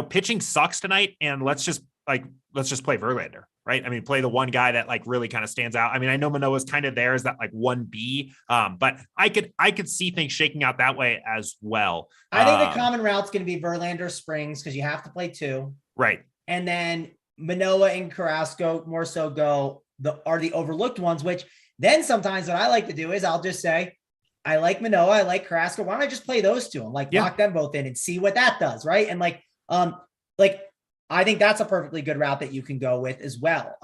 pitching sucks tonight and let's just play Verlander, right? I mean, play the one guy that like really kind of stands out. I mean, I know Manoah's kind of there as that like 1B, but I could see things shaking out that way as well. I think the common route's going to be Verlander, Springs, because you have to play 2. Right. And then Manoah and Carrasco more so are the overlooked ones, which then sometimes what I like to do is I'll just say, I like Manoah, I like Carrasco. Why don't I just play those 2 and lock them both in and see what that does, right? And I think that's a perfectly good route that you can go with as well.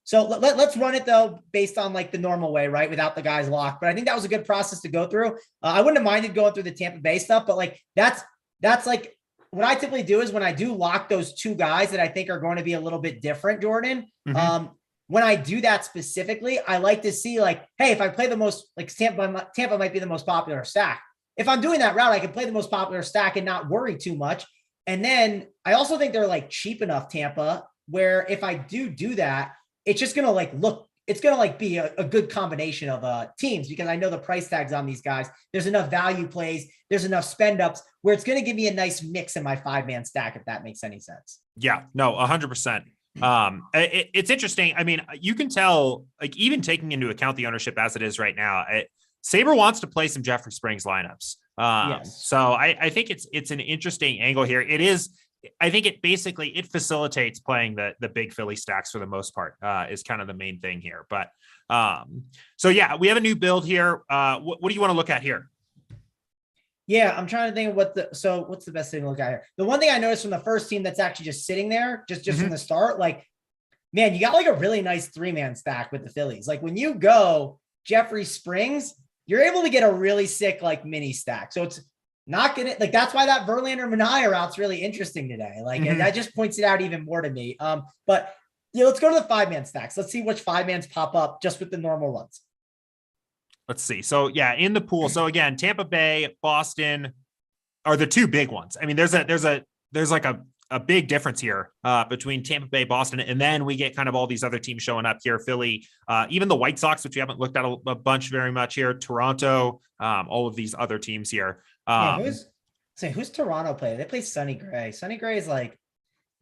So let's run it though, based on like the normal way, right? Without the guys locked. But I think that was a good process to go through. I wouldn't have minded going through the Tampa Bay stuff, but like that's like what I typically do is when I do lock those 2 guys that I think are going to be a little bit different, Jordan. When I do that specifically, I like to see like, hey, if I play the most, like Tampa might be the most popular stack. If I'm doing that route, I can play the most popular stack and not worry too much. And then I also think they're like cheap enough, Tampa, where if I do that, it's just going to it's going to be a good combination of teams because I know the price tags on these guys. There's enough value plays. There's enough spend ups where it's going to give me a nice mix in my 5-man stack, if that makes any sense. Yeah, no, 100%. It's interesting. I mean, you can tell, like, even taking into account the ownership as it is right now, Saber wants to play some Jeffrey Springs lineups. Yes. So I think it's an interesting angle here. It is. I think it facilitates playing the big Philly stacks for the most part, is kind of the main thing here. But so yeah, we have a new build here. What do you want to look at here? Yeah, I'm trying to think of what's the best thing to look at here. The one thing I noticed from the first team that's actually just sitting there, just from the start, like, man, you got like a really nice 3-man stack with the Phillies. Like when you go Jeffrey Springs, you're able to get a really sick like mini stack. So it's not gonna like that's why that Verlander Manaea route's really interesting today. Like and that just points it out even more to me. But yeah, let's go to the 5-man stacks. Let's see which 5-mans pop up just with the normal runs. Let's see. So yeah, in the pool. So again, Tampa Bay, Boston are the 2 big ones. I mean, there's like a big difference here between Tampa Bay, Boston, and then we get kind of all these other teams showing up here. Philly, even the White Sox, which we haven't looked at a bunch very much here. Toronto, all of these other teams here. Who's Toronto play? They play Sonny Gray. Sonny Gray is like,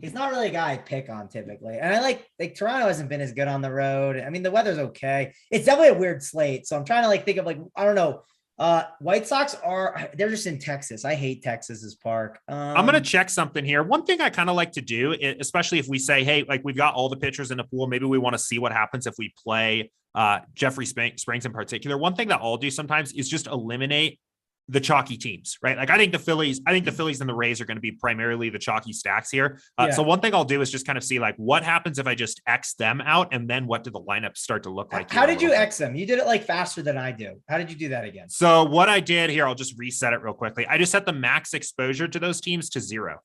he's not really a guy I pick on typically. And I like Toronto hasn't been as good on the road. I mean, the weather's okay. It's definitely a weird slate. So I'm trying to like think of like, I don't know. White Sox they're just in Texas. I hate Texas's park. I'm going to check something here. One thing I kind of like to do, especially if we say, hey, like we've got all the pitchers in the pool, maybe we want to see what happens if we play Jeffrey Springs in particular. One thing that I'll do sometimes is just eliminate the chalky teams, right? Like I think the Phillies and the Rays are going to be primarily the chalky stacks here. So one thing I'll do is just kind of see like what happens if I just X them out, and then what do the lineups start to look like? How did you X them? You did it like faster than I do. How did you do that again? So what I did here, I'll just reset it real quickly. I just set the max exposure to those teams to 0.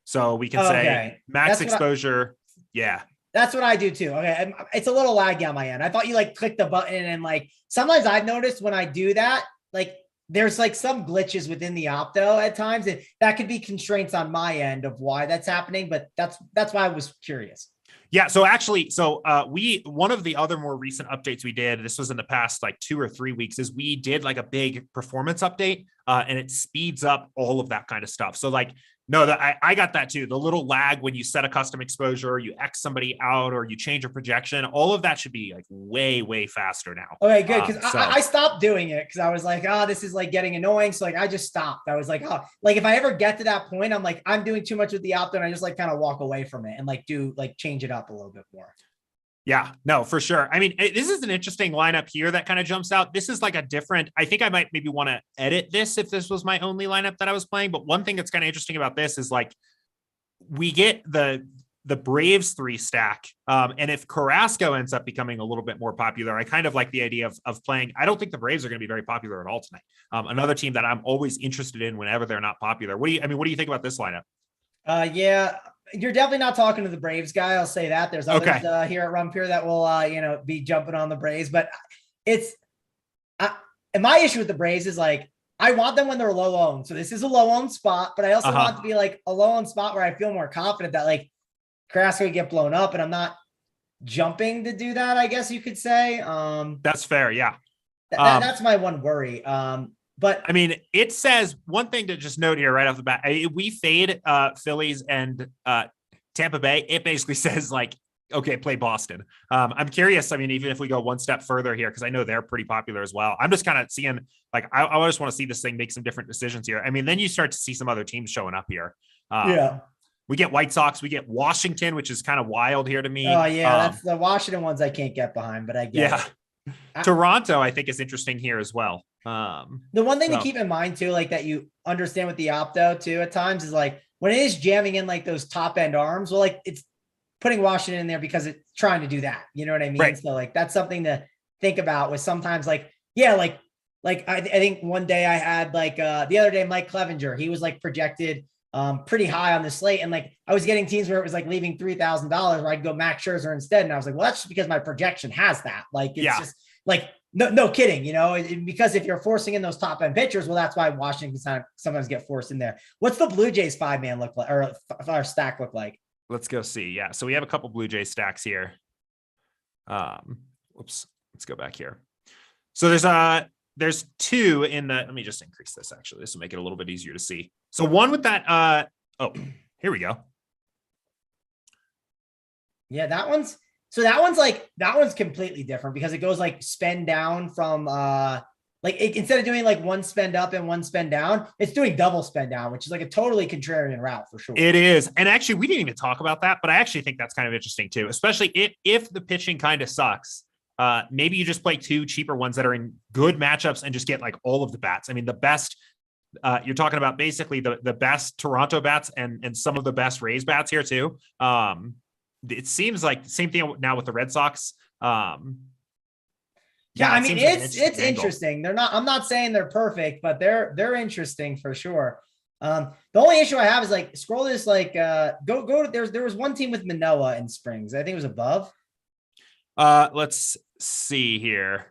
So we can say max exposure. Yeah. That's what I do too. Okay. It's a little laggy on my end. I thought you like click the button and like sometimes I've noticed when I do that, like there's like some glitches within the opto at times, and that could be constraints on my end of why that's happening. But that's why I was curious. Yeah. So actually, one of the other more recent updates we did, this was in the past like 2 or 3 weeks, is we did like a big performance update and it speeds up all of that kind of stuff. So like, no, I got that too. The little lag when you set a custom exposure, you X somebody out, or you change a projection, all of that should be like way, way faster now. Okay, good. Because I stopped doing it because I was like, this is like getting annoying. So like, I just stopped. I was like, like if I ever get to that point, I'm like, I'm doing too much with the opto, and I just like kind of walk away from it and like change it up a little bit more. Yeah, no, for sure. I mean, this is an interesting lineup here that kind of jumps out. This is like I think I might maybe want to edit this if this was my only lineup that I was playing. But one thing that's kind of interesting about this is like we get the the Braves 3 stack. And if Carrasco ends up becoming a little bit more popular, I kind of like the idea of playing. I don't think the Braves are going to be very popular at all tonight. Another team that I'm always interested in whenever they're not popular. What do you think about this lineup? Yeah, you're definitely not talking to the Braves guy. I'll say that. There's others here at Rum Pure that will, be jumping on the Braves, but and my issue with the Braves is like, I want them when they're low owned. So this is a low owned spot, but I also want to be like a low owned spot where I feel more confident that like Carrasco would get blown up, and I'm not jumping to do that, I guess you could say. That's fair. Yeah. That's my one worry. But I mean, it says one thing to just note here right off the bat. We fade Phillies and Tampa Bay. It basically says like, okay, play Boston. I'm curious. I mean, even if we go one step further here, because I know they're pretty popular as well. I'm just kind of seeing like, I just want to see this thing make some different decisions here. I mean, then you start to see some other teams showing up here. We get White Sox, we get Washington, which is kind of wild here to me. Oh yeah. That's the Washington ones I can't get behind, but I get it. Toronto, I think is interesting here as well. The one thing to keep in mind too, like that you understand with the opto too at times is like when it is jamming in like those top end arms, well, like it's putting Washington in there because it's trying to do that. You know what I mean? Right. So like, that's something to think about with sometimes like, I think one day I had like, the other day, Mike Clevenger, he was like projected pretty high on the slate. And like, I was getting teams where it was like leaving $3,000 where I'd go Max Scherzer instead. And I was like, well, that's just because my projection has that. Like, it's just like, no kidding, because if you're forcing in those top end pitchers, well, that's why Washington can sometimes get forced in there. What's the Blue Jays 5-man look like, or our stack look like? Let's go see. Yeah. So we have a couple Blue Jays stacks here. Let's go back here. So there's 2 in the, let me just increase this actually. This will make it a little bit easier to see. So one with that, here we go. Yeah, that one's completely different because it goes like spend down from, instead of doing like one spend up and one spend down, it's doing double spend down, which is like a totally contrarian route for sure. It is. And actually, we didn't even talk about that, but I actually think that's kind of interesting too, especially if the pitching kind of sucks. Maybe you just play 2 cheaper ones that are in good matchups and just get like all of the bats. I mean, the best, you're talking about basically the best Toronto bats and some of the best Rays bats here too. It seems like the same thing now with the Red Sox. Yeah, I mean, it's interesting. I'm not saying they're perfect, but they're interesting for sure. The only issue I have is like scroll this, like go to there was one team with Manoah in Springs. I think it was above. Let's see here.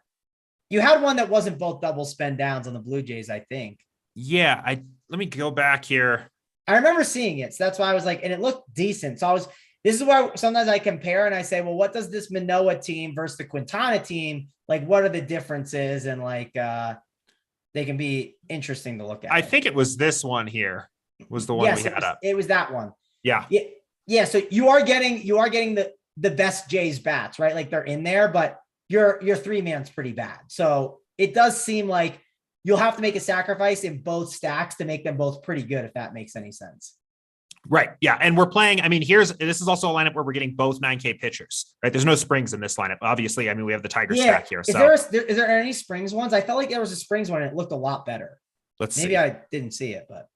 You had one that wasn't both double spend downs on the Blue Jays, I think. Yeah, let me go back here. I remember seeing it. So that's why I was like, and it looked decent. So this is why sometimes I compare and I say, well, what does this Manoah team versus the Quintana team, like, what are the differences? And like, they can be interesting to look at. I think it was this one here was the one we had up. It was that one. Yeah. Yeah. So you are getting the best Jays bats, right? Like they're in there, but your 3-man's pretty bad. So it does seem like you'll have to make a sacrifice in both stacks to make them both pretty good, if that makes any sense. Right. Yeah. And we're playing, I mean, this is also a lineup where we're getting both 9K pitchers, right? There's no Springs in this lineup. Obviously, I mean, we have the Tiger stack here. Is there any Springs ones? I felt like there was a Springs one and it looked a lot better. Maybe see. I didn't see it, but.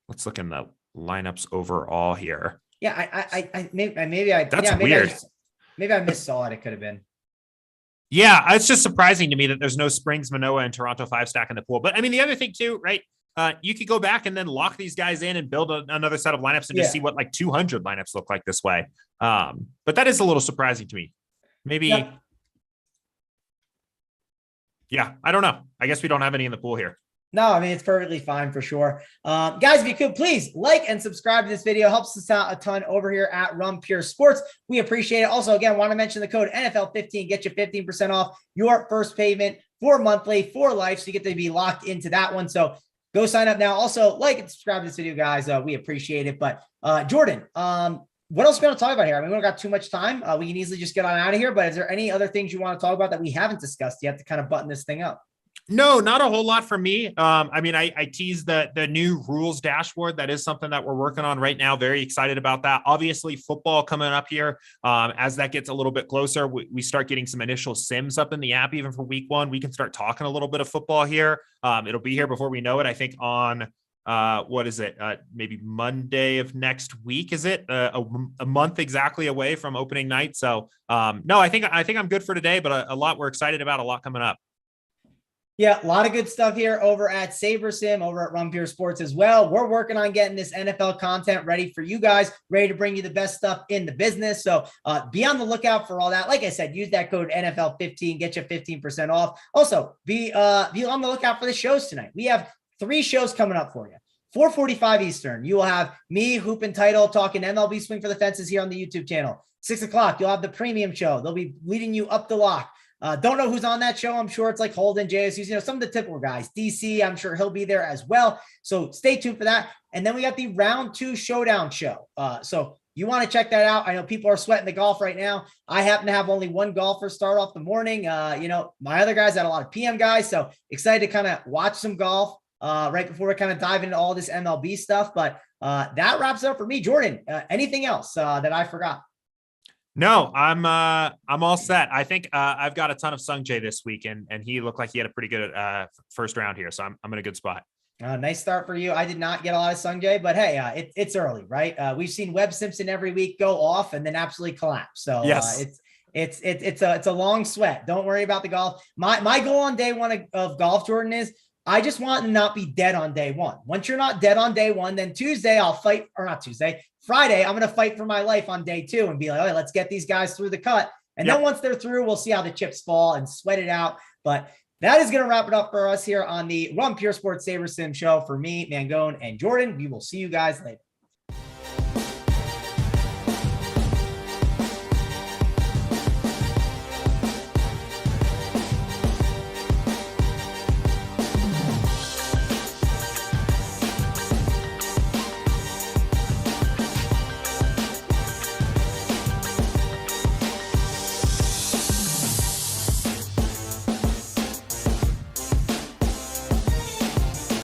Let's look in the lineups overall here. Yeah. Maybe I weird. Maybe I missaw it. It could have been. Yeah, it's just surprising to me that there's no Springs, Manoah, and Toronto 5 stack in the pool. But I mean, the other thing too, right? You could go back and then lock these guys in and build another set of lineups and just see what like 200 lineups look like this way. But that is a little surprising to me. Maybe. Yeah, I don't know. I guess we don't have any in the pool here. No, I mean, it's perfectly fine for sure. Guys, if you could please like and subscribe to this video, helps us out a ton over here at Rum Pure Sports. We appreciate it. Also, again, want to mention the code NFL15, get you 15% off your first payment for monthly, for life. So you get to be locked into that one. So go sign up now. Also, like and subscribe to this video, guys. We appreciate it. But Jordan, what else are we going to talk about here? I mean, we don't got too much time. We can easily just get on out of here. But is there any other things you want to talk about that we haven't discussed yet to kind of button this thing up? No, not a whole lot for me. I mean, I teased the new rules dashboard. That is something that we're working on right now. Very excited about that. Obviously, football coming up here. As that gets a little bit closer, we start getting some initial sims up in the app, even for week 1. We can start talking a little bit of football here. It'll be here before we know it. I think on what is it? Maybe Monday of next week. Is it a month exactly away from opening night? So no, I think I'm good for today, but a lot we're excited about, a lot coming up. Yeah, a lot of good stuff here over at Sabersim, over at Run Pure Sports as well. We're working on getting this NFL content ready for you guys, ready to bring you the best stuff in the business. So be on the lookout for all that. Like I said, use that code NFL15, get you 15% off. Also, be on the lookout for the shows tonight. We have 3 shows coming up for you. 4:45 Eastern, you will have me, Hoop and Title, talking MLB Swing for the Fences here on the YouTube channel. 6 o'clock, you'll have the premium show. They'll be leading you up the lock. Don't know who's on that show. I'm sure it's like Holden, JSU, some of the typical guys. DC, I'm sure he'll be there as well. So stay tuned for that. And then we got the round 2 Showdown show. So you want to check that out. I know people are sweating the golf right now. I happen to have only one golfer start off the morning. My other guys had a lot of PM guys. So excited to kind of watch some golf right before we kind of dive into all this MLB stuff. But that wraps it up for me. Jordan, anything else that I forgot? No, I'm all set. I think I've got a ton of Sung Jae this week, and he looked like he had a pretty good first round here, so I'm in a good spot. Nice start for you. I did not get a lot of Sung Jae, but hey, it's early, right? We've seen Webb Simpson every week go off and then absolutely collapse. So yes. It's a long sweat. Don't worry about the golf. My goal on day one of golf, Jordan, is I just want to not be dead on day one. Once you're not dead on day one, then Friday, I'm going to fight for my life on day 2 and be like, all right, let's get these guys through the cut. And then once they're through, we'll see how the chips fall and sweat it out. But that is going to wrap it up for us here on the Run Pure Sports Sabersim show. For me, Mangone, and Jordan, we will see you guys later.